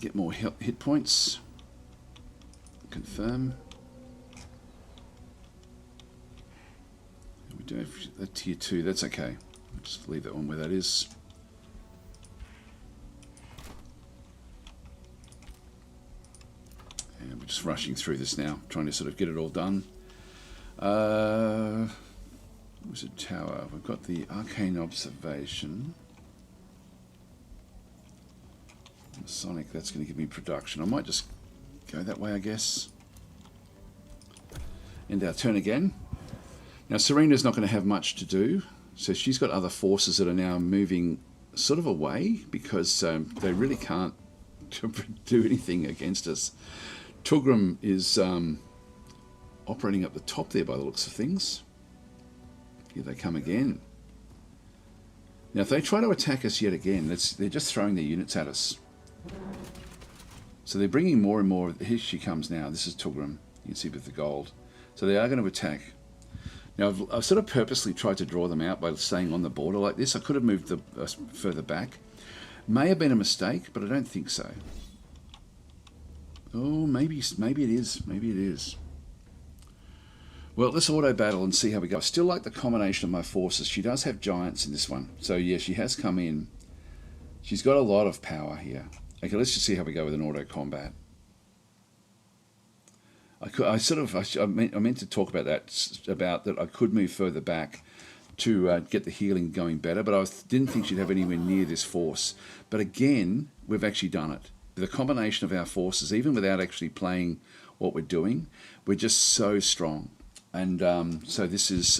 [SPEAKER 1] Get more hit points. Confirm. We do have a tier 2. That's okay. We'll just leave that one where that is. And we're just rushing through this now, trying to sort of get it all done. Wizard Tower. We've got the Arcane Observation. Sonic, that's going to give me production. I might just go that way, I guess. End our turn again. Now, Serena's not going to have much to do, so she's got other forces that are now moving sort of away because they really can't do anything against us. Tulgrim is operating up the top there by the looks of things. Here they come again. Now, if they try to attack us yet again, they're just throwing their units at us. So they're bringing more and more. Here she comes now. This is Tulgrim. You can see with the gold. So they are going to attack. Now, I've sort of purposely tried to draw them out by staying on the border like this. I could have moved further back. May have been a mistake, but I don't think so. Oh, maybe it is. Maybe it is. Well, let's auto battle and see how we go. I still like the combination of my forces. She does have giants in this one. So yeah, she has come in. She's got a lot of power here. Okay, let's just see how we go with an auto combat. I meant to talk about that I could move further back to get the healing going better, but I didn't think she'd have anywhere near this force. But again, we've actually done it. The combination of our forces, even without actually playing what we're doing, we're just so strong. And so this is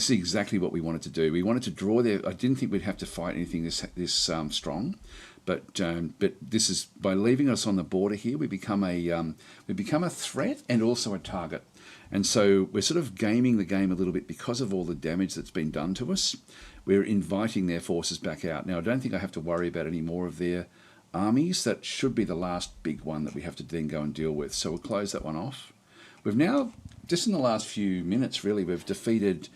[SPEAKER 1] exactly what we wanted to do. We wanted to draw there. I didn't think we'd have to fight anything this strong, but this is by leaving us on the border here. We become a threat and also a target. And so we're sort of gaming the game a little bit because of all the damage that's been done to us. We're inviting their forces back out. Now I don't think I have to worry about any more of their armies. That should be the last big one that we have to then go and deal with. So we'll close that one off. We've now, just in the last few minutes really, we've defeated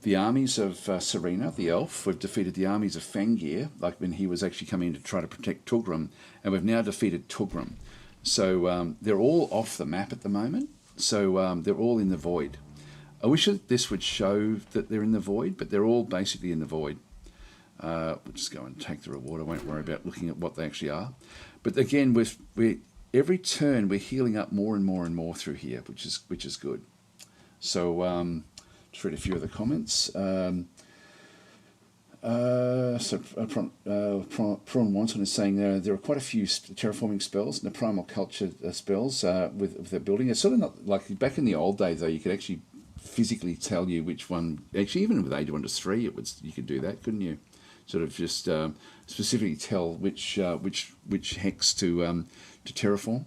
[SPEAKER 1] the armies of Serena, the elf. We've defeated the armies of Fangir, like when he was actually coming in to try to protect Tulgrim. And we've now defeated Tulgrim. So they're all off the map at the moment. So they're all in the void. I wish that this would show that they're in the void, but they're all basically in the void. We'll just go and take the reward. I won't worry about looking at what they actually are. But again, every turn we're healing up more and more and more through here, which is good. So just read a few of the comments. Prawn Wanton is saying there are quite a few terraforming spells, the primal culture spells with their building. It's sort of not like back in the old days though. You could actually physically tell you which one. Actually, even with Age of Wonders 3, you could do that, couldn't you? Sort of just specifically tell which hex to terraform.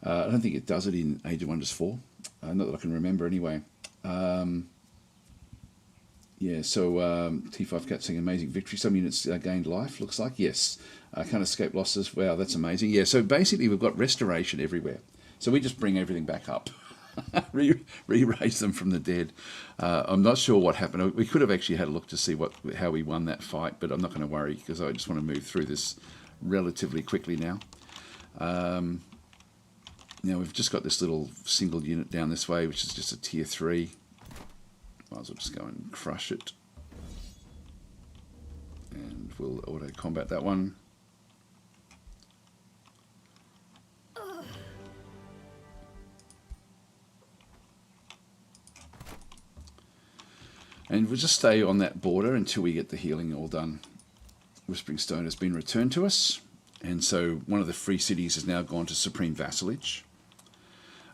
[SPEAKER 1] I don't think it does it in Age of Wonders 4. Not that I can remember anyway. Yeah, so T5 Cat saying amazing victory. Some units gained life, looks like. Yes. Can't escape losses. Wow, that's amazing. Yeah, so basically we've got restoration everywhere. So we just bring everything back up. Re-raise them from the dead. I'm not sure what happened. We could have actually had a look to see how we won that fight, but I'm not going to worry because I just want to move through this relatively quickly now. Now we've just got this little single unit down this way, which is just a tier 3. Might as well just go and crush it. And we'll auto-combat that one. And we'll just stay on that border until we get the healing all done. Whispering Stone has been returned to us. And so one of the free cities has now gone to Supreme Vassalage.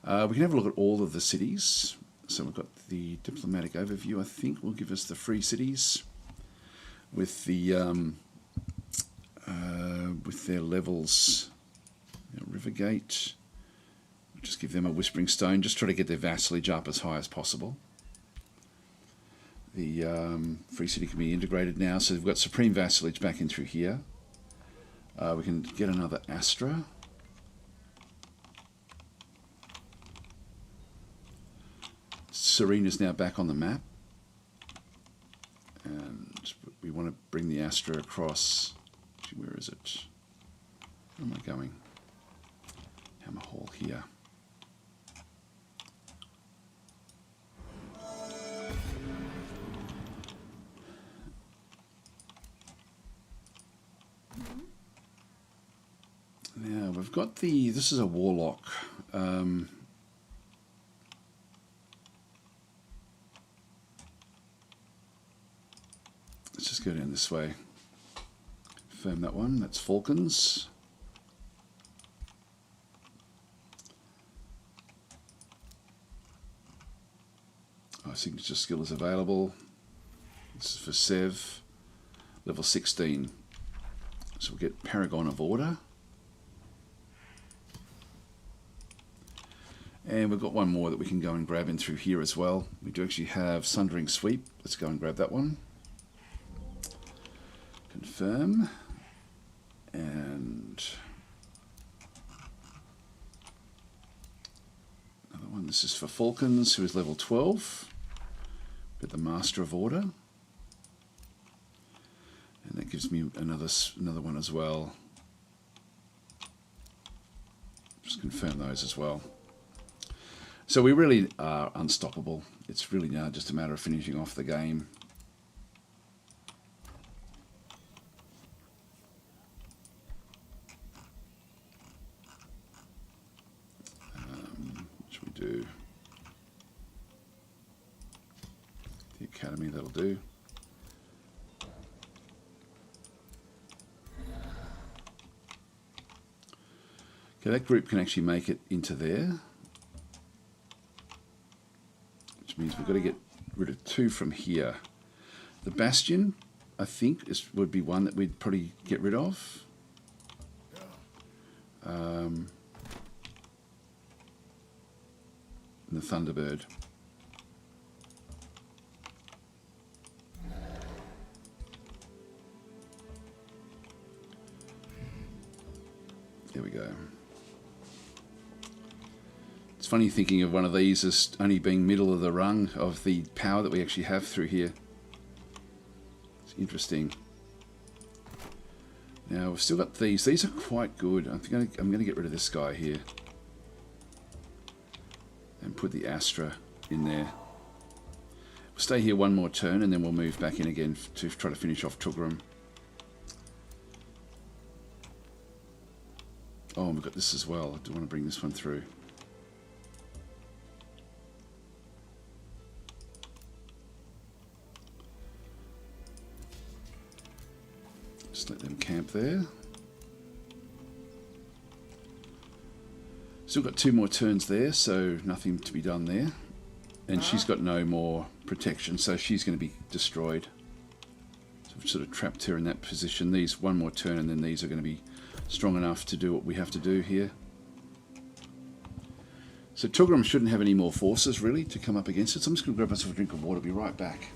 [SPEAKER 1] We can have a look at all of the cities. So we've got the diplomatic overview, I think, will give us the free cities with the with their levels. Rivergate, just give them a Whispering Stone, just try to get their vassalage up as high as possible. The free city can be integrated now, so we've got Supreme Vassalage back in through here. We can get another Astra. Serena's now back on the map, and we want to bring the Astra across. Where is it? Where am I going? Hammer Hall here. Now we've got this is a Warlock. Let's just go down this way. Confirm that one. That's Falcons. Signature skill is available. This is for Sev. Level 16. So we'll get Paragon of Order. And we've got one more that we can go and grab in through here as well. We do actually have Sundering Sweep. Let's go and grab that one. Confirm. And another one. This is for Falcons, who is level 12. Got the Master of Order. And that gives me another one as well. Just confirm those as well. So we really are unstoppable. It's really now just a matter of finishing off the game. What should we do? The Academy, that'll do. Okay, that group can actually make it into there. Means we've got to get rid of 2 from here. The Bastion, I think, would be one that we'd probably get rid of. And the Thunderbird. There we go. It's funny thinking of one of these as only being middle of the rung of the power that we actually have through here. It's interesting. Now we've still got these. These are quite good. I'm going to get rid of this guy here and put the Astra in there. We'll stay here one more turn and then we'll move back in again to try to finish off Tugrum. Oh, and we've got this as well. I do want to bring this one through. Just let them camp there. Still got 2 more turns there, so nothing to be done there. And she's got no more protection, so she's going to be destroyed. So we've sort of trapped her in that position. These 1 more turn, and then these are going to be strong enough to do what we have to do here. So Tuggerum shouldn't have any more forces, really, to come up against it. So I'm just going to grab myself a drink of water, be right back.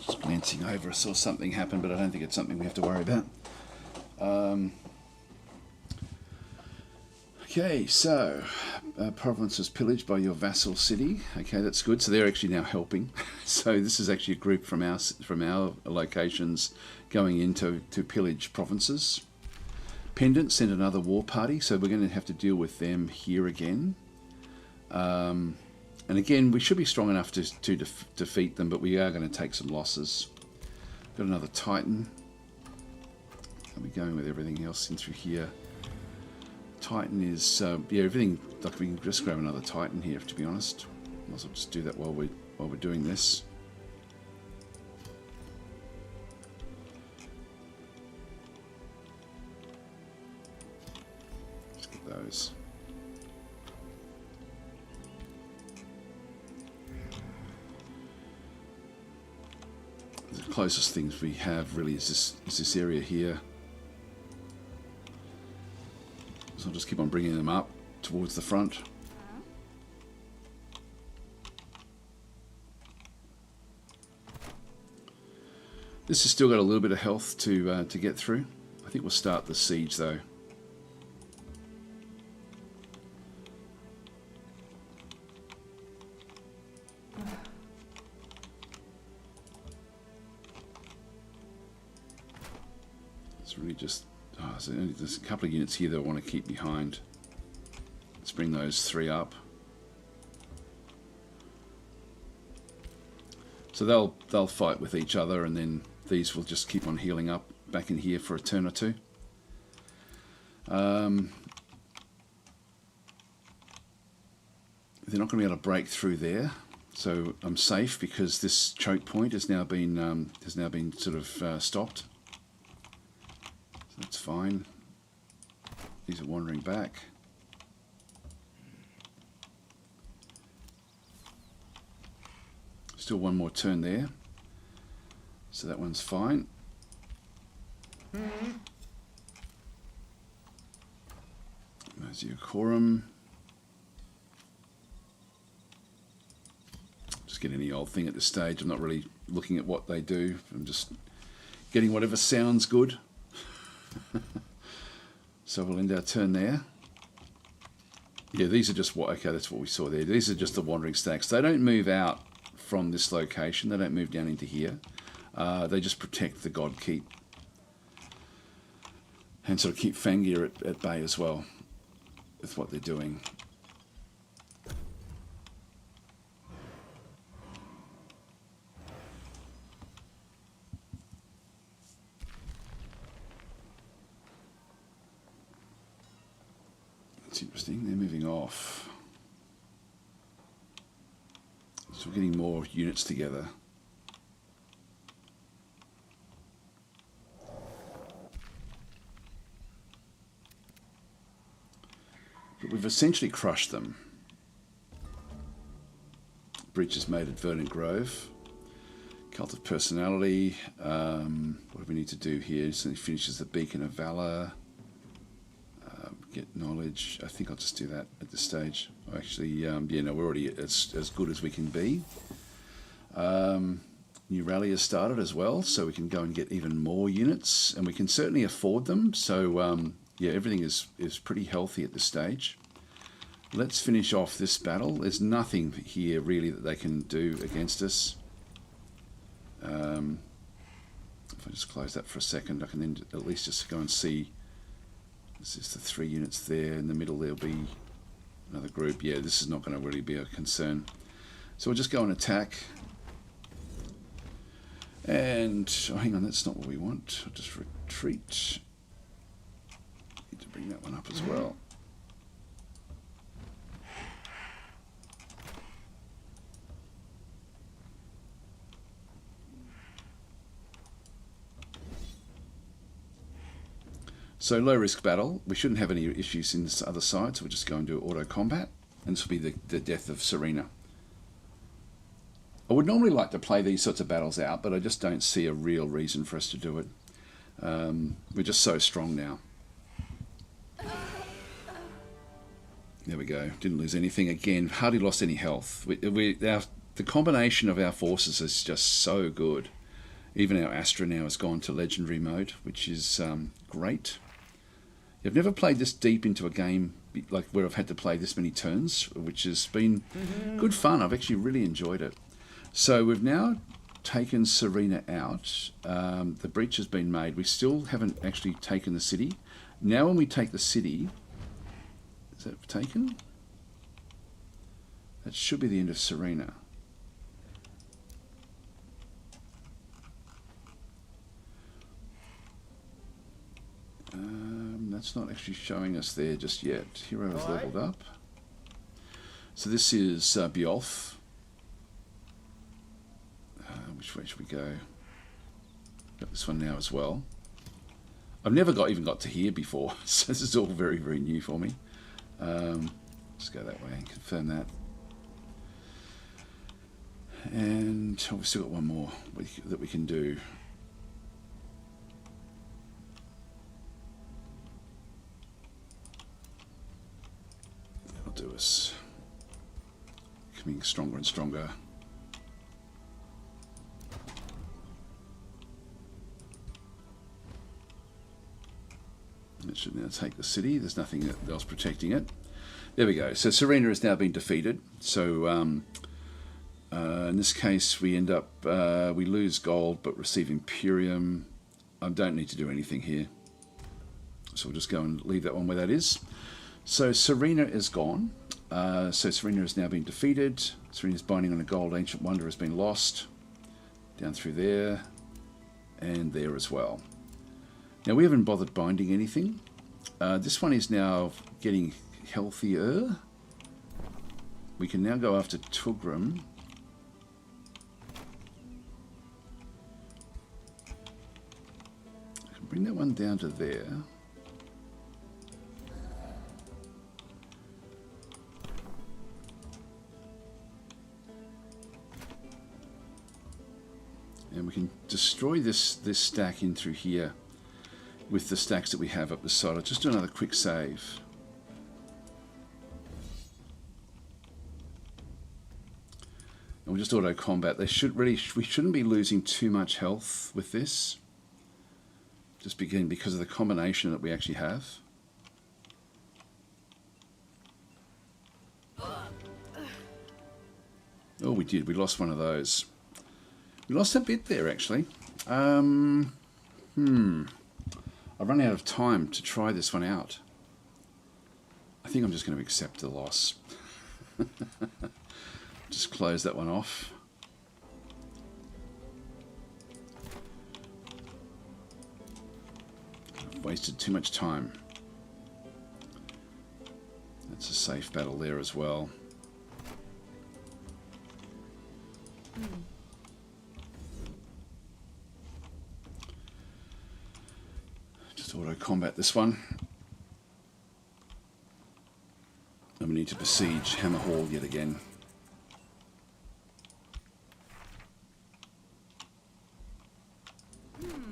[SPEAKER 1] Just glancing over, I saw something happen, but I don't think it's something we have to worry about. Okay, so province was pillaged by your vassal city. Okay, that's good. So they're actually now helping. So this is actually a group from our locations going in to pillage provinces. Pendant sent another war party, so we're going to have to deal with them here again. And again, we should be strong enough to defeat them, but we are going to take some losses. Got another Titan. I'll be going with everything else in through here. Titan is, yeah, everything, like we can just grab another Titan here, to be honest. Might as well just do that while we're doing this. Let's get those. The closest things we have really is this area here. So I'll just keep on bringing them up towards the front. This has still got a little bit of health to get through. I think we'll start the siege though. It's really just... Oh, so there's a couple of units here that I want to keep behind. Let's bring those 3 up. So they'll fight with each other, and then these will just keep on healing up back in here for a turn or 2. They're not going to be able to break through there, so I'm safe because this choke point has now been sort of stopped. That's fine. These are wandering back. Still 1 more turn there. So that one's fine. There's your quorum. Just get any old thing at this stage. I'm not really looking at what they do. I'm just getting whatever sounds good. So we'll end our turn there. Yeah, these are just what... Okay, that's what we saw there. These are just the wandering stacks. They don't move out from this location. They don't move down into here. They just protect the God Keep. And sort of keep Fangir at bay as well with what they're doing. That's interesting. They're moving off. So we're getting more units together. But we've essentially crushed them. Breach is made at Verdant Grove. Cult of Personality. What do we need to do here? So it finishes the Beacon of Valor. Get knowledge. I think I'll just do that at this stage. Actually, yeah, no, we're already as good as we can be. New rally has started as well, so we can go and get even more units, and we can certainly afford them. So yeah, everything is pretty healthy at this stage. Let's finish off this battle. There's nothing here really that they can do against us. If I just close that for a second, I can then at least just go and see. This is the 3 units there. In the middle there'll be another group. Yeah, this is not going to really be a concern. So we'll just go and attack. And, oh, hang on, that's not what we want. I'll just retreat. Need to bring that one up as well. So low risk battle. We shouldn't have any issues in this other side, so we'll just go and do auto combat. And this will be the death of Serena. I would normally like to play these sorts of battles out, but I just don't see a real reason for us to do it. We're just so strong now. There we go. Didn't lose anything again. Hardly lost any health. The combination of our forces is just so good. Even our Astra now has gone to legendary mode, which is great. I've never played this deep into a game like where I've had to play this many turns, which has been good fun. I've actually really enjoyed it. So we've now taken Serena out. The breach has been made. We still haven't actually taken the city. Now when we take the city, is that taken? That should be the end of Serena. That's not actually showing us there just yet. Hero has leveled up. So this is Bjolf. Which way should we go? Got this one now as well. I've never even got to here before, so this is all very, very new for me. Let's go that way and confirm that. And we've still got one more that we can do. That'll do us. Becoming stronger and stronger. It should now take the city. There's nothing else protecting it. There we go. So Serena has now been defeated. So in this case, we end up we lose gold but receive Imperium. I don't need to do anything here, so we'll just go and leave that one where that is. So Serena is gone. So Serena has now been defeated. Serena's binding on a gold ancient wonder has been lost. Down through there and there as well. Now we haven't bothered binding anything. This one is now getting healthier. We can now go after Tugram. I can bring that one down to there. And we can destroy this stack in through here with the stacks that we have up the side. I'll just do another quick save. And we'll just auto combat. We shouldn't be losing too much health with this. Just because of the combination that we actually have. Oh, we did. We lost one of those. We lost a bit there, actually. I've run out of time to try this one out. I think I'm just going to accept the loss. Just close that one off. I've wasted too much time. That's a safe battle there as well. Just auto combat this one. And we need to besiege Hammer Hall yet again.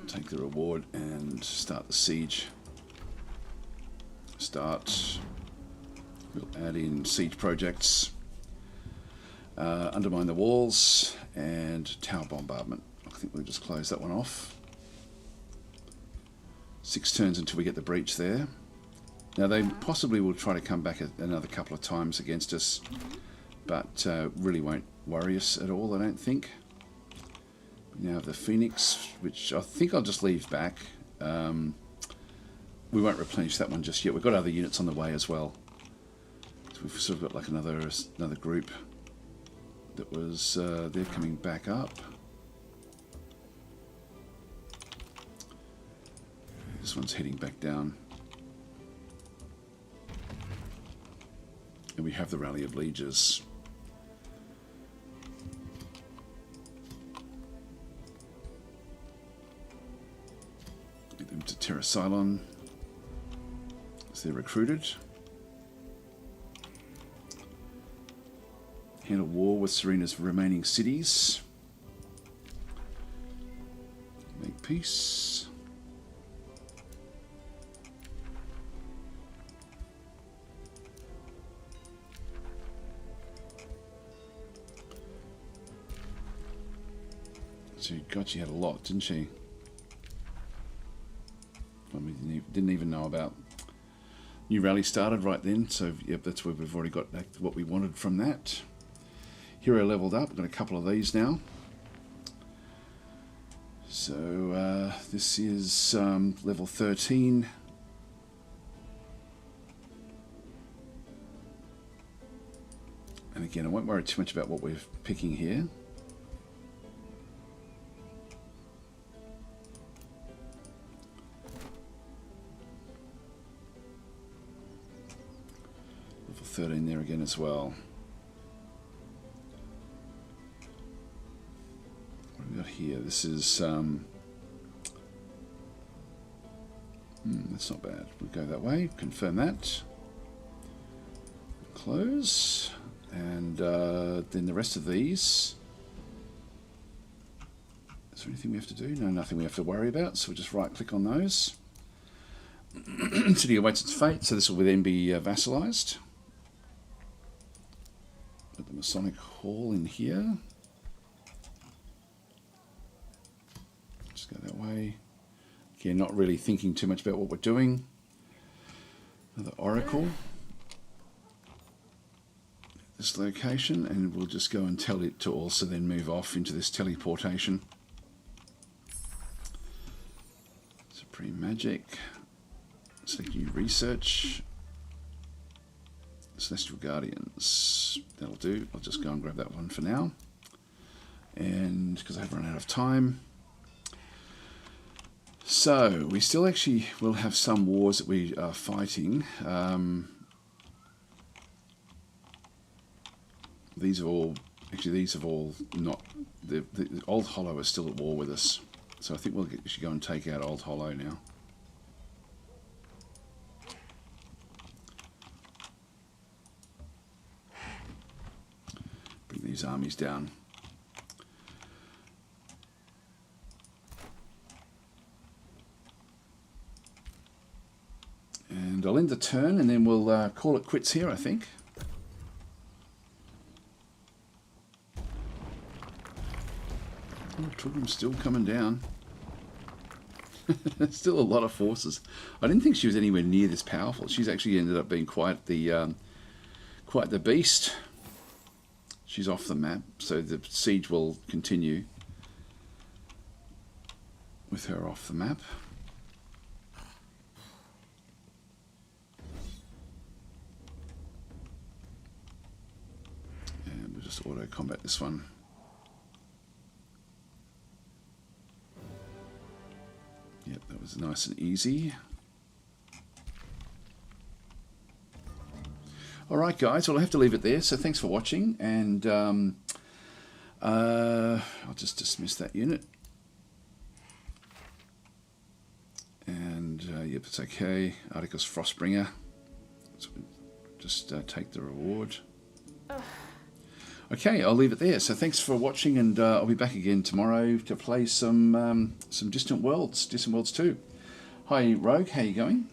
[SPEAKER 1] Take the reward and start the siege. Start. We'll add in siege projects. Undermine the walls and tower bombardment. I think we'll just close that one off. 6 turns until we get the breach there. Now they possibly will try to come back another couple of times against us, but really won't worry us at all, I don't think. We now have the Phoenix, which I think I'll just leave back. We won't replenish that one just yet. We've got other units on the way as well. So we've sort of got like another group that was they're coming back up. This one's heading back down. And we have the Rally of Lieges. Get them to Terra Cylon as they're recruited. Handle war with Serena's remaining cities. Make peace. So God, she had a lot, didn't she? I mean, didn't even know about new rally started right then. So yep, that's where we've already got what we wanted from that. Hero leveled up. We've got a couple of these now. So this is level 13. And again, I won't worry too much about what we're picking here. Level 13 there again as well. What have we got here? This is that's not bad. We'll go that way. Confirm that. Close. And then the rest of these. Is there anything we have to do? No, nothing we have to worry about. So we'll just right click on those. City awaits its fate. So this will then be vassalized. Put the Masonic Hall in here. Just go that way. Again, not really thinking too much about what we're doing. Another oracle. This location, and we'll just go and tell it to also then move off into this teleportation. Supreme Magic. Select new research. Celestial Guardians. That'll do. I'll just go and grab that one for now. And because I've run out of time. So, we still actually will have some wars that we are fighting. These have all not... The Old Hollow is still at war with us. So I think we should go and take out Old Hollow now. Bring these armies down. And I'll end the turn and then we'll call it quits here, I think. Oh, Torgrim's still coming down. Still a lot of forces. I didn't think she was anywhere near this powerful. She's actually ended up being quite the beast. She's off the map, so the siege will continue with her off the map. And we'll just auto combat this one. Yep, that was nice and easy. Alright guys, well I have to leave it there, so thanks for watching, and I'll just dismiss that unit. And yep, it's okay. Articus Frostbringer. So just take the reward. Okay, I'll leave it there. So thanks for watching, and I'll be back again tomorrow to play some Distant Worlds 2. Hi Rogue, how you going?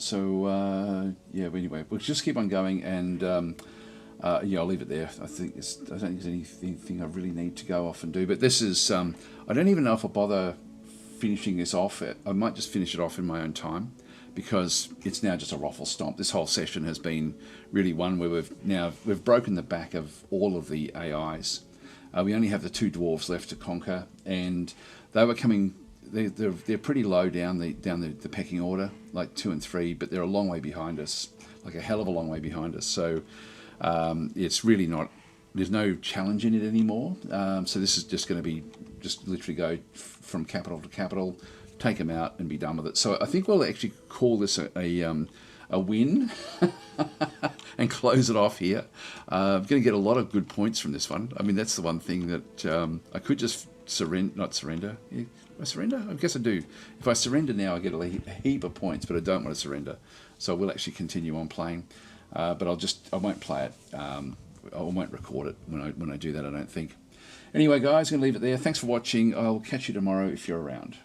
[SPEAKER 1] Yeah, anyway, we'll just keep on going, and yeah, I'll leave it there. I don't think there's anything I really need to go off and do. But this is, I don't even know if I'll bother finishing this off. I might just finish it off in my own time, because it's now just a raffle stomp. This whole session has been really one where we've broken the back of all of the AIs. We only have the 2 dwarves left to conquer, and they were coming. They're pretty low down the pecking order, like 2 and 3, but they're a long way behind us, like a hell of a long way behind us. So it's really not. There's no challenge in it anymore. So this is just going to be just literally go from capital to capital, take them out and be done with it. So I think we'll actually call this a a win and close it off here. I'm going to get a lot of good points from this one. I mean, that's the one thing that I could just not surrender. Yeah, I surrender? I guess I do. If I surrender now, I get a heap of points, but I don't want to surrender. So I will actually continue on playing. But I won't play it. I won't record it when I do that, I don't think. Anyway, guys, I'm going to leave it there. Thanks for watching. I'll catch you tomorrow if you're around.